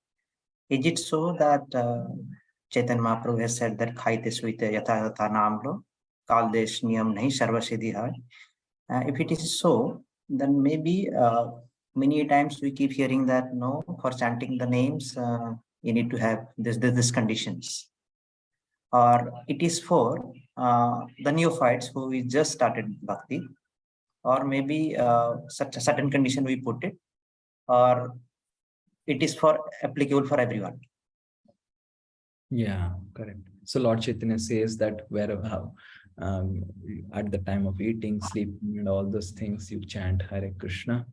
Is it so that Chaitanya Mahaprabhu has said that Khaite Suite Yatha Yatha Namlo, Kaldesh Niyam Nahi Sarva Siddhi Hai? If it is so, then maybe many times we keep hearing that no, for chanting the names, you need to have this conditions. Or it is for the neophytes who we just started bhakti, or maybe such a certain condition we put it, or it is for applicable for everyone. Yeah, correct. So Lord Chaitanya says that wherever at the time of eating, sleeping, and all those things, you chant Hare Krishna.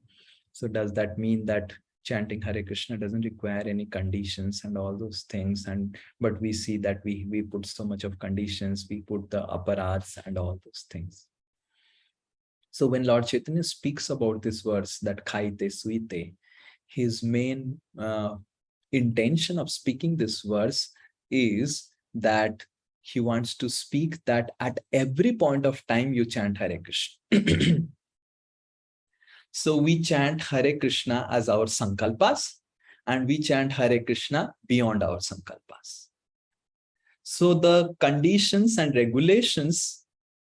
So does that mean that chanting Hare Krishna doesn't require any conditions and all those things? But we see that we put so much of conditions, we put the aparats and all those things. So when Lord Chaitanya speaks about this verse, that Khaite Suite, his main intention of speaking this verse is that he wants to speak that at every point of time you chant Hare Krishna. So we chant Hare Krishna as our sankalpas, and we chant Hare Krishna beyond our sankalpas. So the conditions and regulations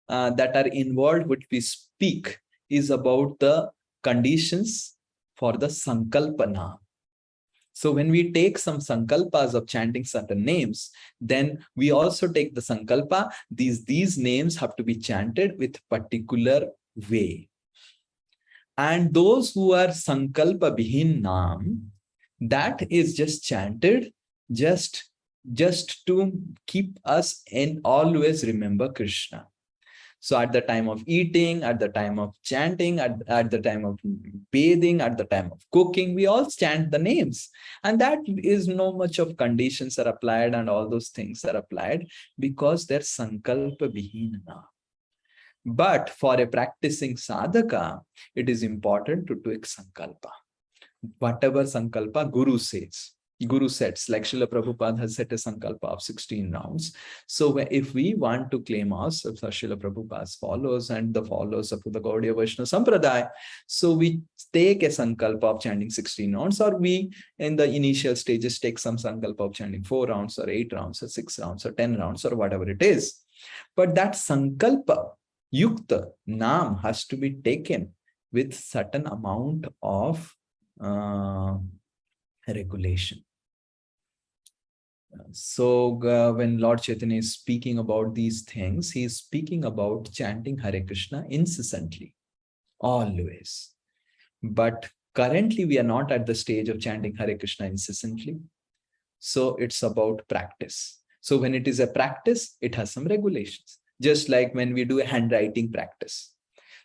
that are involved, which we speak, is about the conditions for the sankalpana. So when we take some sankalpas of chanting certain names, then we also take the sankalpa. These names have to be chanted with particular way. And those who are sankalpa bihin naam, that is just chanted just to keep us in always remember Krishna. So at the time of eating, at the time of chanting, at the time of bathing, at the time of cooking, we all chant the names. And that is no much of conditions are applied and all those things are applied because they're sankalpa vihina. But for a practicing sadhaka, it is important to take sankalpa. Whatever sankalpa Guru says. Guru sets, like Srila Prabhupada has set a sankalpa of 16 rounds. So if we want to claim ourselves as Srila Prabhupada's followers and the followers of the Gaudiya Vaishnava Sampradaya, so we take a sankalpa of chanting 16 rounds, or we in the initial stages take some sankalpa of chanting 4 rounds or 8 rounds or 6 rounds or 10 rounds or whatever it is. But that sankalpa, yukta, naam has to be taken with certain amount of regulation. So when Lord Chaitanya is speaking about these things, he is speaking about chanting Hare Krishna incessantly, always. But currently we are not at the stage of chanting Hare Krishna incessantly. So it's about practice. So when it is a practice, it has some regulations. Just like when we do a handwriting practice.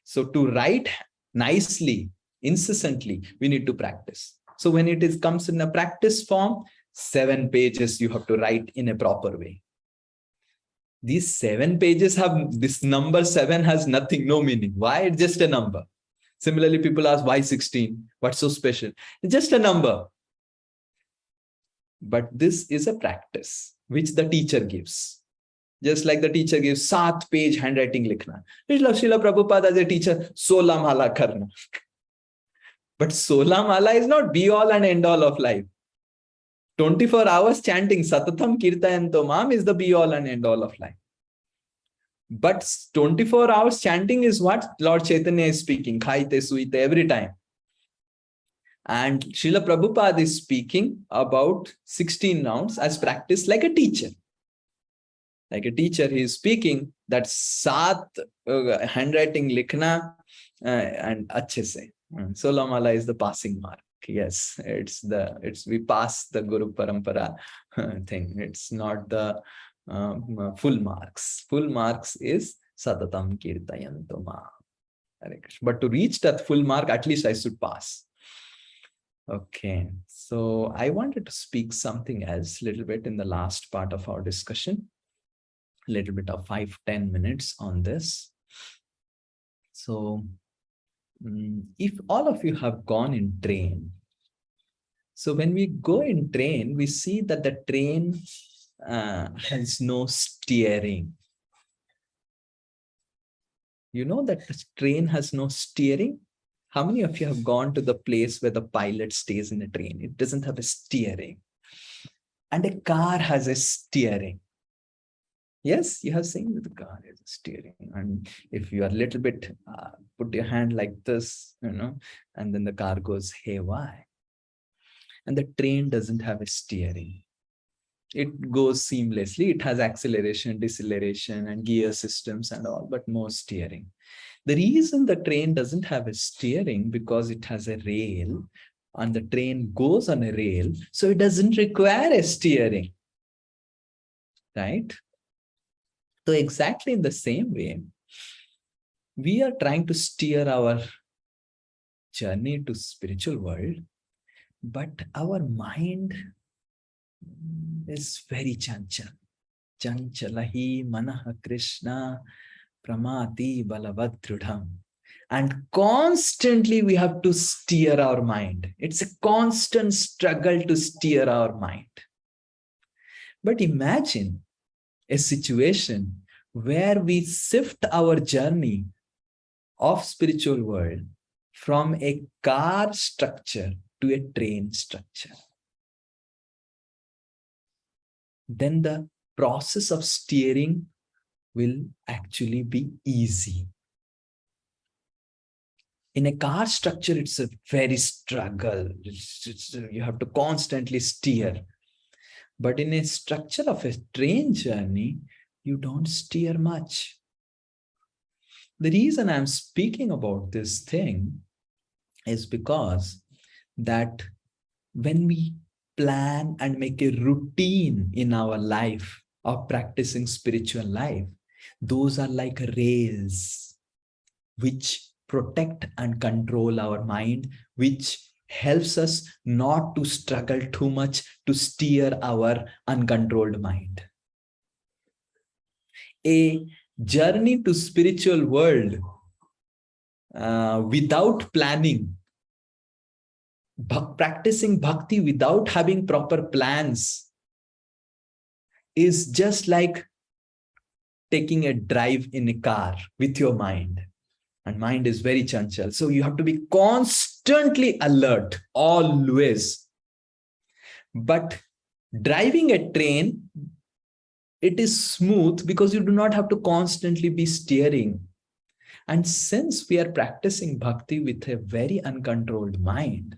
So to write nicely, incessantly, we need to practice. So when it comes in a practice form, 7 pages you have to write in a proper way. These 7 pages have, this number 7 has nothing, no meaning. Why? It's just a number. Similarly, people ask, why 16? What's so special? It's just a number. But this is a practice which the teacher gives. Just like the teacher gives 7-page handwriting likhna. Srila Prabhupada as a teacher, 16 mala karna. But 16 mala is not be all and end all of life. 24 hours chanting Satatam Kirtayanto Mam is the be all and end all of life. But 24 hours chanting is what Lord Chaitanya is speaking, Khaite Suite every time. And Srila Prabhupada is speaking about 16 rounds as practice like a teacher. Like a teacher, he is speaking that 7 handwriting likhna and achhe se. 16 mala is the passing mark. Yes, we pass the Guru Parampara thing. It's not the full marks. Full marks is Satatam Kirtayanto Ma. But to reach that full mark, at least I should pass. Okay, so I wanted to speak something else a little bit in the last part of our discussion. A little bit of 5-10 minutes on this. So if all of you have gone in train So when we go in train, we see that the train has no steering. You know that the train has no steering? How many of you have gone to the place where the pilot stays in a train? It doesn't have a steering. And a car has a steering. Yes, you have seen that the car has a steering. And if you are a little bit, put your hand like this, and then the car goes haywire. And the train doesn't have a steering. It goes seamlessly. It has acceleration, deceleration, and gear systems and all, but no steering. The reason the train doesn't have a steering because it has a rail, and the train goes on a rail, so it doesn't require a steering, right? So exactly in the same way, we are trying to steer our journey to spiritual world, but our mind is very chanchal. Chanchalahi manaha Krishna pramati balavadrudham. And constantly we have to steer our mind. It's a constant struggle to steer our mind. But imagine a situation where we shift our journey of spiritual world from a car structure to a train structure. Then the process of steering will actually be easy. In a car structure, it's a very struggle. You have to constantly steer. But in a structure of a train journey, you don't steer much. The reason I'm speaking about this thing is because that when we plan and make a routine in our life of practicing spiritual life, those are like rails which protect and control our mind, which helps us not to struggle too much to steer our uncontrolled mind. A journey to spiritual world without planning, practicing bhakti without having proper plans is just like taking a drive in a car with your mind. And mind is very chanchal. So you have to be constantly alert, always. But driving a train, it is smooth because you do not have to constantly be steering. And since we are practicing bhakti with a very uncontrolled mind,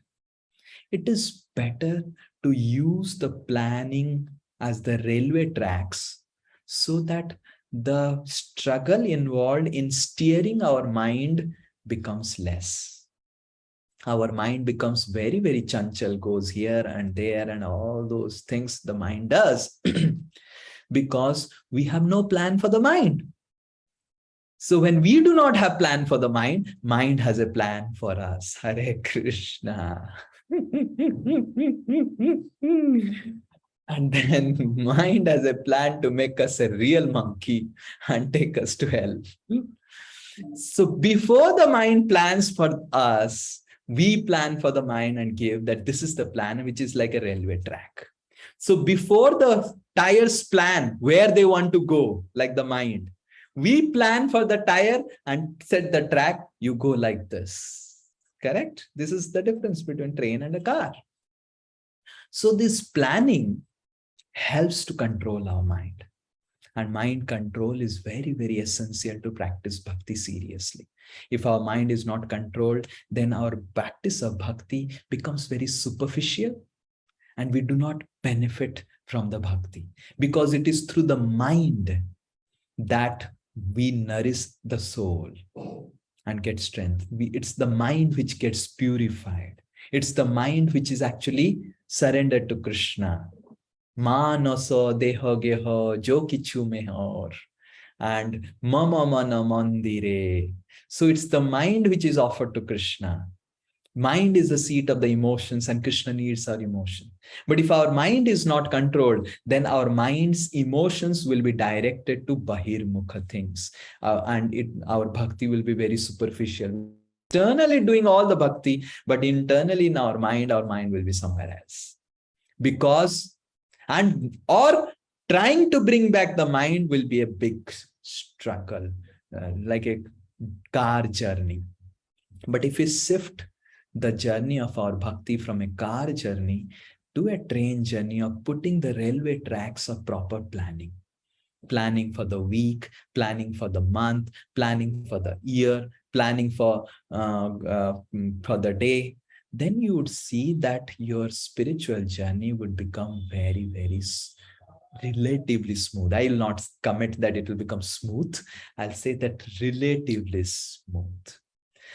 it is better to use the planning as the railway tracks so that the struggle involved in steering our mind becomes less. Our mind becomes very, very chanchal, goes here and there and all those things the mind does because we have no plan for the mind. So when we do not have plan for the mind, mind has a plan for us. Hare Krishna. And then mind has a plan to make us a real monkey and take us to hell. So before the mind plans for us, we plan for the mind and give that this is the plan, which is like a railway track. So before the tires plan where they want to go, like the mind, we plan for the tire and set the track, you go like this. Correct? This is the difference between train and a car. So this planning helps to control our mind. And mind control is very, very essential to practice bhakti seriously. If our mind is not controlled, then our practice of bhakti becomes very superficial and we do not benefit from the bhakti because it is through the mind that we nourish the soul and get strength. It's the mind which gets purified. It's the mind which is actually surrendered to Krishna. Manaso deha geha jo kichu mehor and mama mana mandire. So it's the mind which is offered to Krishna. Mind is the seat of the emotions and Krishna needs our emotion. But if our mind is not controlled, then our mind's emotions will be directed to bahirmukha things. And our bhakti will be very superficial. externally doing all the bhakti, but internally in our mind will be somewhere else. Because, and or trying to bring back the mind will be a big struggle, like a car journey. But if we shift the journey of our bhakti from a car journey to a train journey of putting the railway tracks of proper planning for the week, planning for the month, planning for the year, planning for the day, then you would see that your spiritual journey would become very, very relatively smooth. I will not commit that it will become smooth. I'll say that relatively smooth.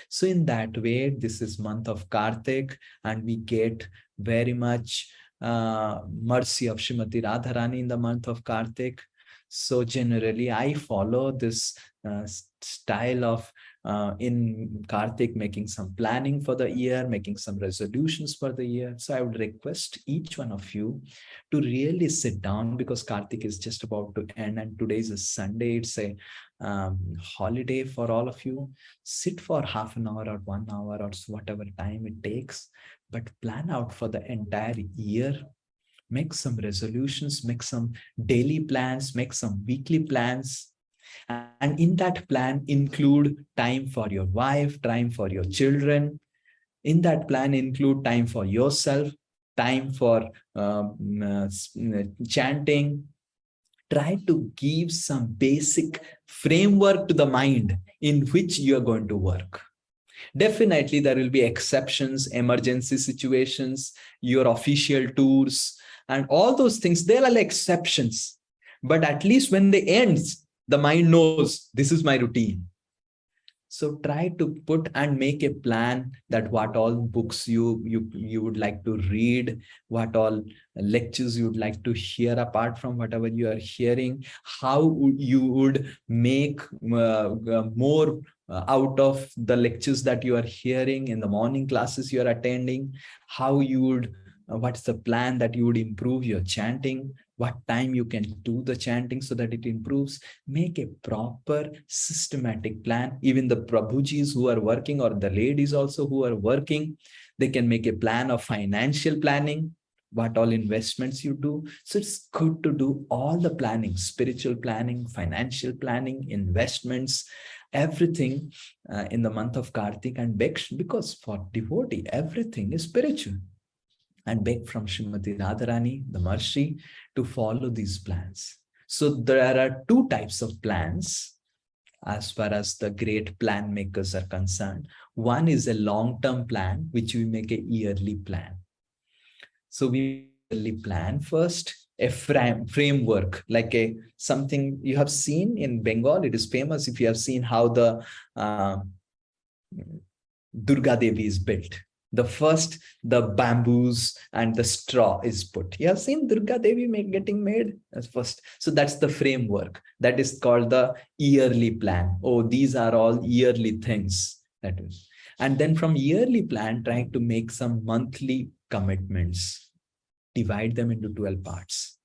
So in that way, this is month of Kartik, and we get very much mercy of Srimati Radharani in the month of Kartik. So generally, I follow this style of in Kartik, making some planning for the year, making some resolutions for the year. So I would request each one of you to really sit down, because Kartik is just about to end, and today is a Sunday. It's a holiday for all of you. Sit for half an hour or 1 hour or whatever time it takes, but plan out for the entire year. Make some resolutions, make some daily plans, make some weekly plans. And in that plan, include time for your wife, time for your children. In that plan, include time for yourself, time for chanting. Try to give some basic framework to the mind in which you are going to work. Definitely, there will be exceptions, emergency situations, your official tours, and all those things. There are exceptions. But at least when they end, the mind knows this is my routine. So try to put and make a plan that what all books you would like to read, what all lectures you would like to hear apart from whatever you are hearing, how you would make more out of the lectures that you are hearing in the morning classes you are attending, how you would, what's the plan that you would improve your chanting, what time you can do the chanting so that it improves. Make a proper systematic plan. Even the Prabhujis who are working, or the ladies also who are working, they can make a plan of financial planning, what all investments you do. So it's good to do all the planning, spiritual planning, financial planning, investments, everything in the month of Kartik, and because for devotee, everything is spiritual. And beg from Srimati Radharani, the Marshi, to follow these plans. So there are two types of plans as far as the great plan makers are concerned. One is a long-term plan, which we make a yearly plan. So we yearly plan first, a framework, like a something you have seen in Bengal. It is famous if you have seen how the Durga Devi is built. The bamboos and the straw is put. You have seen Durga Devi getting made as first. So that's the framework. That is called the yearly plan. Oh, these are all yearly things. That is. And then from yearly plan, trying to make some monthly commitments. Divide them into 12 parts.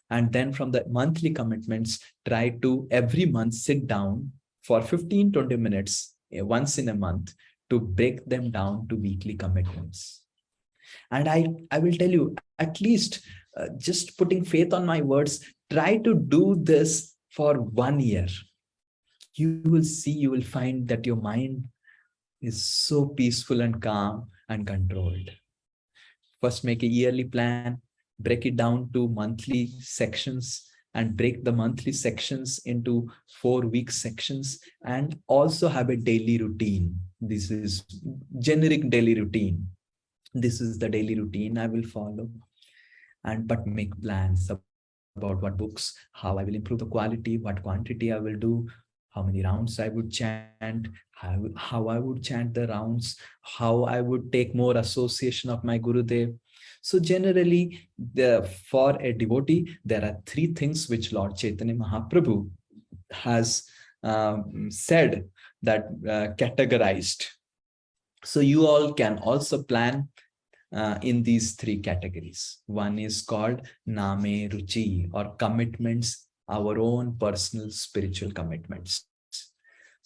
And then from the monthly commitments, try to every month sit down for 15-20 minutes once in a month to break them down to weekly commitments. And I will tell you, at least just putting faith on my words, try to do this for 1 year. You will see, you will find that your mind is so peaceful and calm and controlled. First, make a yearly plan, break it down to monthly sections, and break the monthly sections into 4-week sections, and also have a daily routine. This is generic daily routine. This is the daily routine I will follow. But make plans about what books, how I will improve the quality, what quantity I will do, how many rounds I would chant, how I would chant the rounds, how I would take more association of my Gurudev. So generally, for a devotee, there are 3 things which Lord Chaitanya Mahaprabhu has said, that categorized. So you all can also plan in these 3 categories. One is called Name Ruchi, or commitments, our own personal spiritual commitments.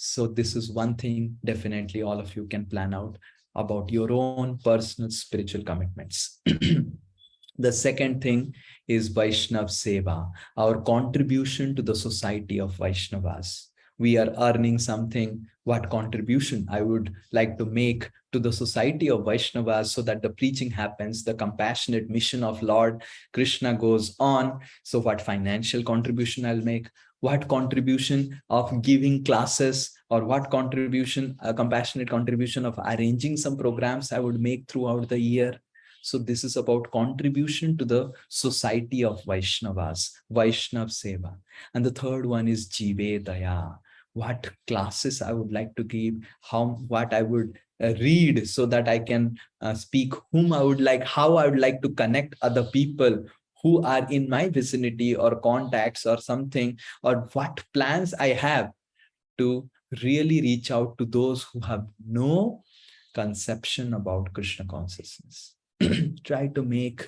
So this is one thing definitely all of you can plan out about your own personal spiritual commitments. The second thing is Vaishnav Seva, our contribution to the society of Vaishnavas. We are earning something. What contribution I would like to make to the society of Vaishnavas so that the preaching happens, the compassionate mission of Lord Krishna goes on. So what financial contribution I'll make, what contribution of giving classes, or what contribution, a compassionate contribution of arranging some programs I would make throughout the year. So this is about contribution to the society of Vaishnavas, Vaishnav Seva. And the third one is Jive Daya. What classes I would like to give, what I would read so that I can speak, whom I would like, how I would like to connect other people who are in my vicinity or contacts or something, or what plans I have to really reach out to those who have no conception about Krishna consciousness. Try to make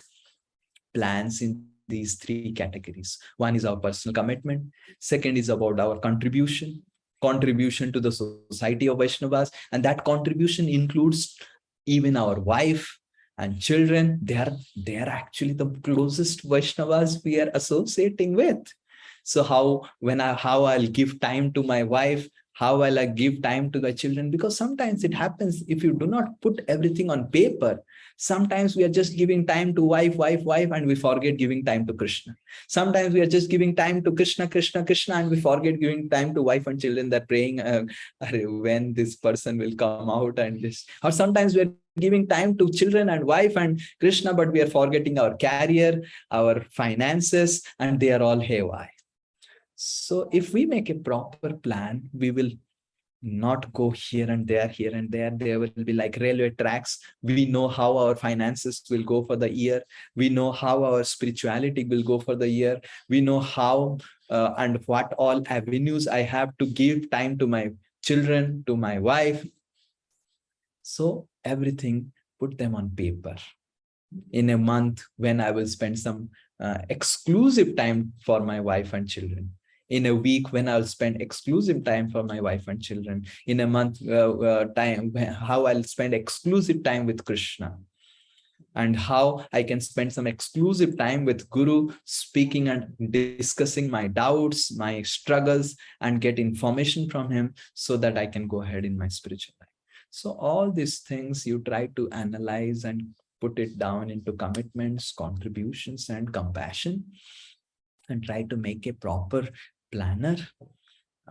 plans in these three categories. One is our personal commitment. Second is about our contribution to the society of Vaishnavas. And that contribution includes even our wife and children. They are actually the closest Vaishnavas we are associating with. So how I'll give time to my wife, how will I give time to the children? Because sometimes it happens, if you do not put everything on paper, sometimes we are just giving time to wife, and we forget giving time to Krishna. Sometimes we are just giving time to Krishna, and we forget giving time to wife and children. That praying when this person will come out and this. Or sometimes we are giving time to children and wife and Krishna, but we are forgetting our career, our finances, and they are all haywire. So if we make a proper plan, we will not go here and there. There will be like railway tracks. We know how our finances will go for the year. We know how our spirituality will go for the year. We know how and what all avenues I have to give time to my children, to my wife. So everything, put them on paper. In a month, when I will spend some exclusive time for my wife and children. In a week, when I'll spend exclusive time for my wife and children. In a month, time, how I'll spend exclusive time with Krishna. And how I can spend some exclusive time with Guru, speaking and discussing my doubts, my struggles, and get information from him so that I can go ahead in my spiritual life. So all these things you try to analyze and put it down into commitments, contributions, and compassion, and try to make a proper planner.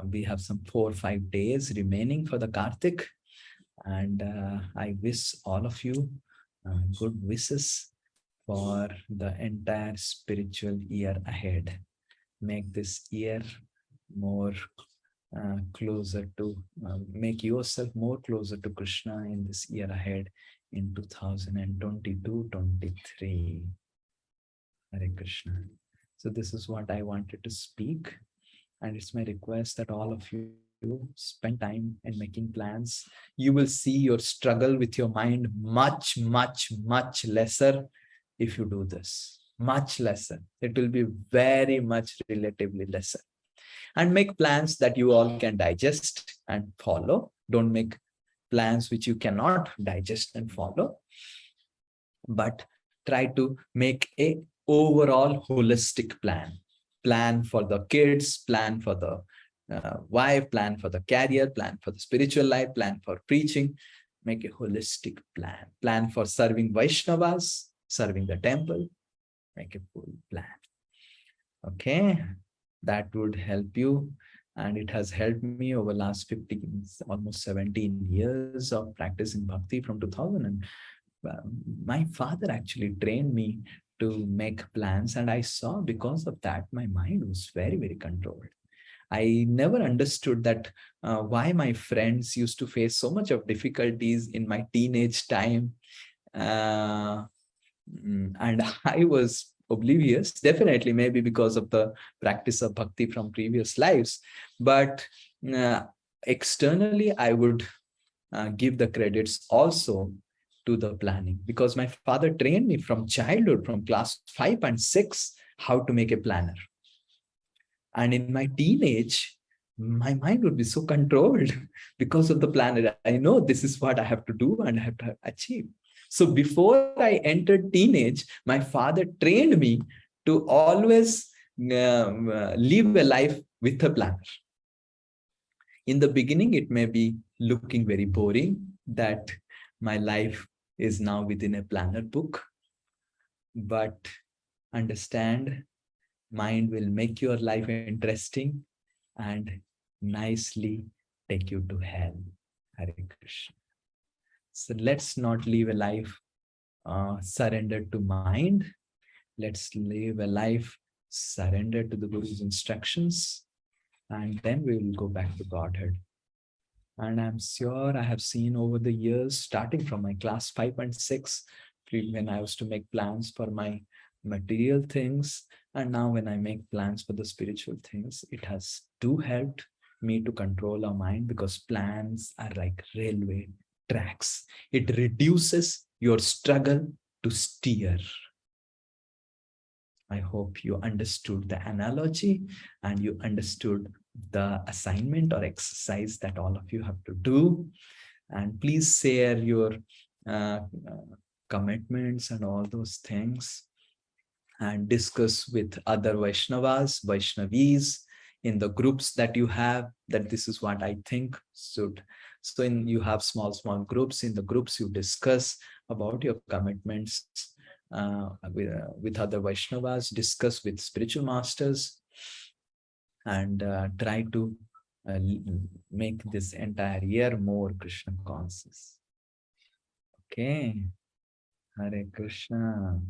We have some 4 or 5 days remaining for the Kartik, and I wish all of you good wishes for the entire spiritual year ahead. Make this year more closer to, make yourself more closer to Krishna in this year ahead in 2022-23. Hare Krishna. So this is what I wanted to speak. And it's my request that all of you spend time in making plans. You will see your struggle with your mind much, much, much lesser if you do this. Much lesser. It will be very much relatively lesser. And make plans that you all can digest and follow. Don't make plans which you cannot digest and follow. But try to make an overall holistic plan. Plan for the kids, plan for the wife, plan for the career, plan for the spiritual life, plan for preaching. Make a holistic plan. Plan for serving Vaishnavas, serving the temple. Make a full plan. Okay, that would help you. And it has helped me over last 15, almost 17 years of practicing bhakti from 2000. And my father actually trained me to make plans, and I saw because of that my mind was very, very controlled. I never understood that why my friends used to face so much of difficulties in my teenage time, and I was oblivious, definitely maybe because of the practice of bhakti from previous lives, but externally I would give the credits also to the planning, because my father trained me from childhood, from class 5 and 6, how to make a planner. And in my teenage, my mind would be so controlled because of the planet. I know this is what I have to do and I have to achieve. So before I entered teenage, my father trained me to always live a life with a planner. In the beginning, it may be looking very boring that my life is now within a planner book, but understand, mind will make your life interesting and nicely take you to hell. Hare Krishna. So let's not live a life surrendered to mind. Let's live a life surrendered to the Guru's instructions, and then we will go back to Godhead. And I'm sure I have seen over the years, starting from my class 5 and 6, when I was to make plans for my material things, and now when I make plans for the spiritual things, it has helped me to control our mind, because plans are like railway tracks. It reduces your struggle to steer. I hope you understood the analogy and you understood the assignment or exercise that all of you have to do. And please share your commitments and all those things, and discuss with other Vaishnavas, Vaishnavis in the groups that you have, that this is what I think should. So you have small groups. In the groups, you discuss about your commitments with other Vaishnavas, discuss with spiritual masters, and try to make this entire year more Krishna conscious. Okay. Hare Krishna.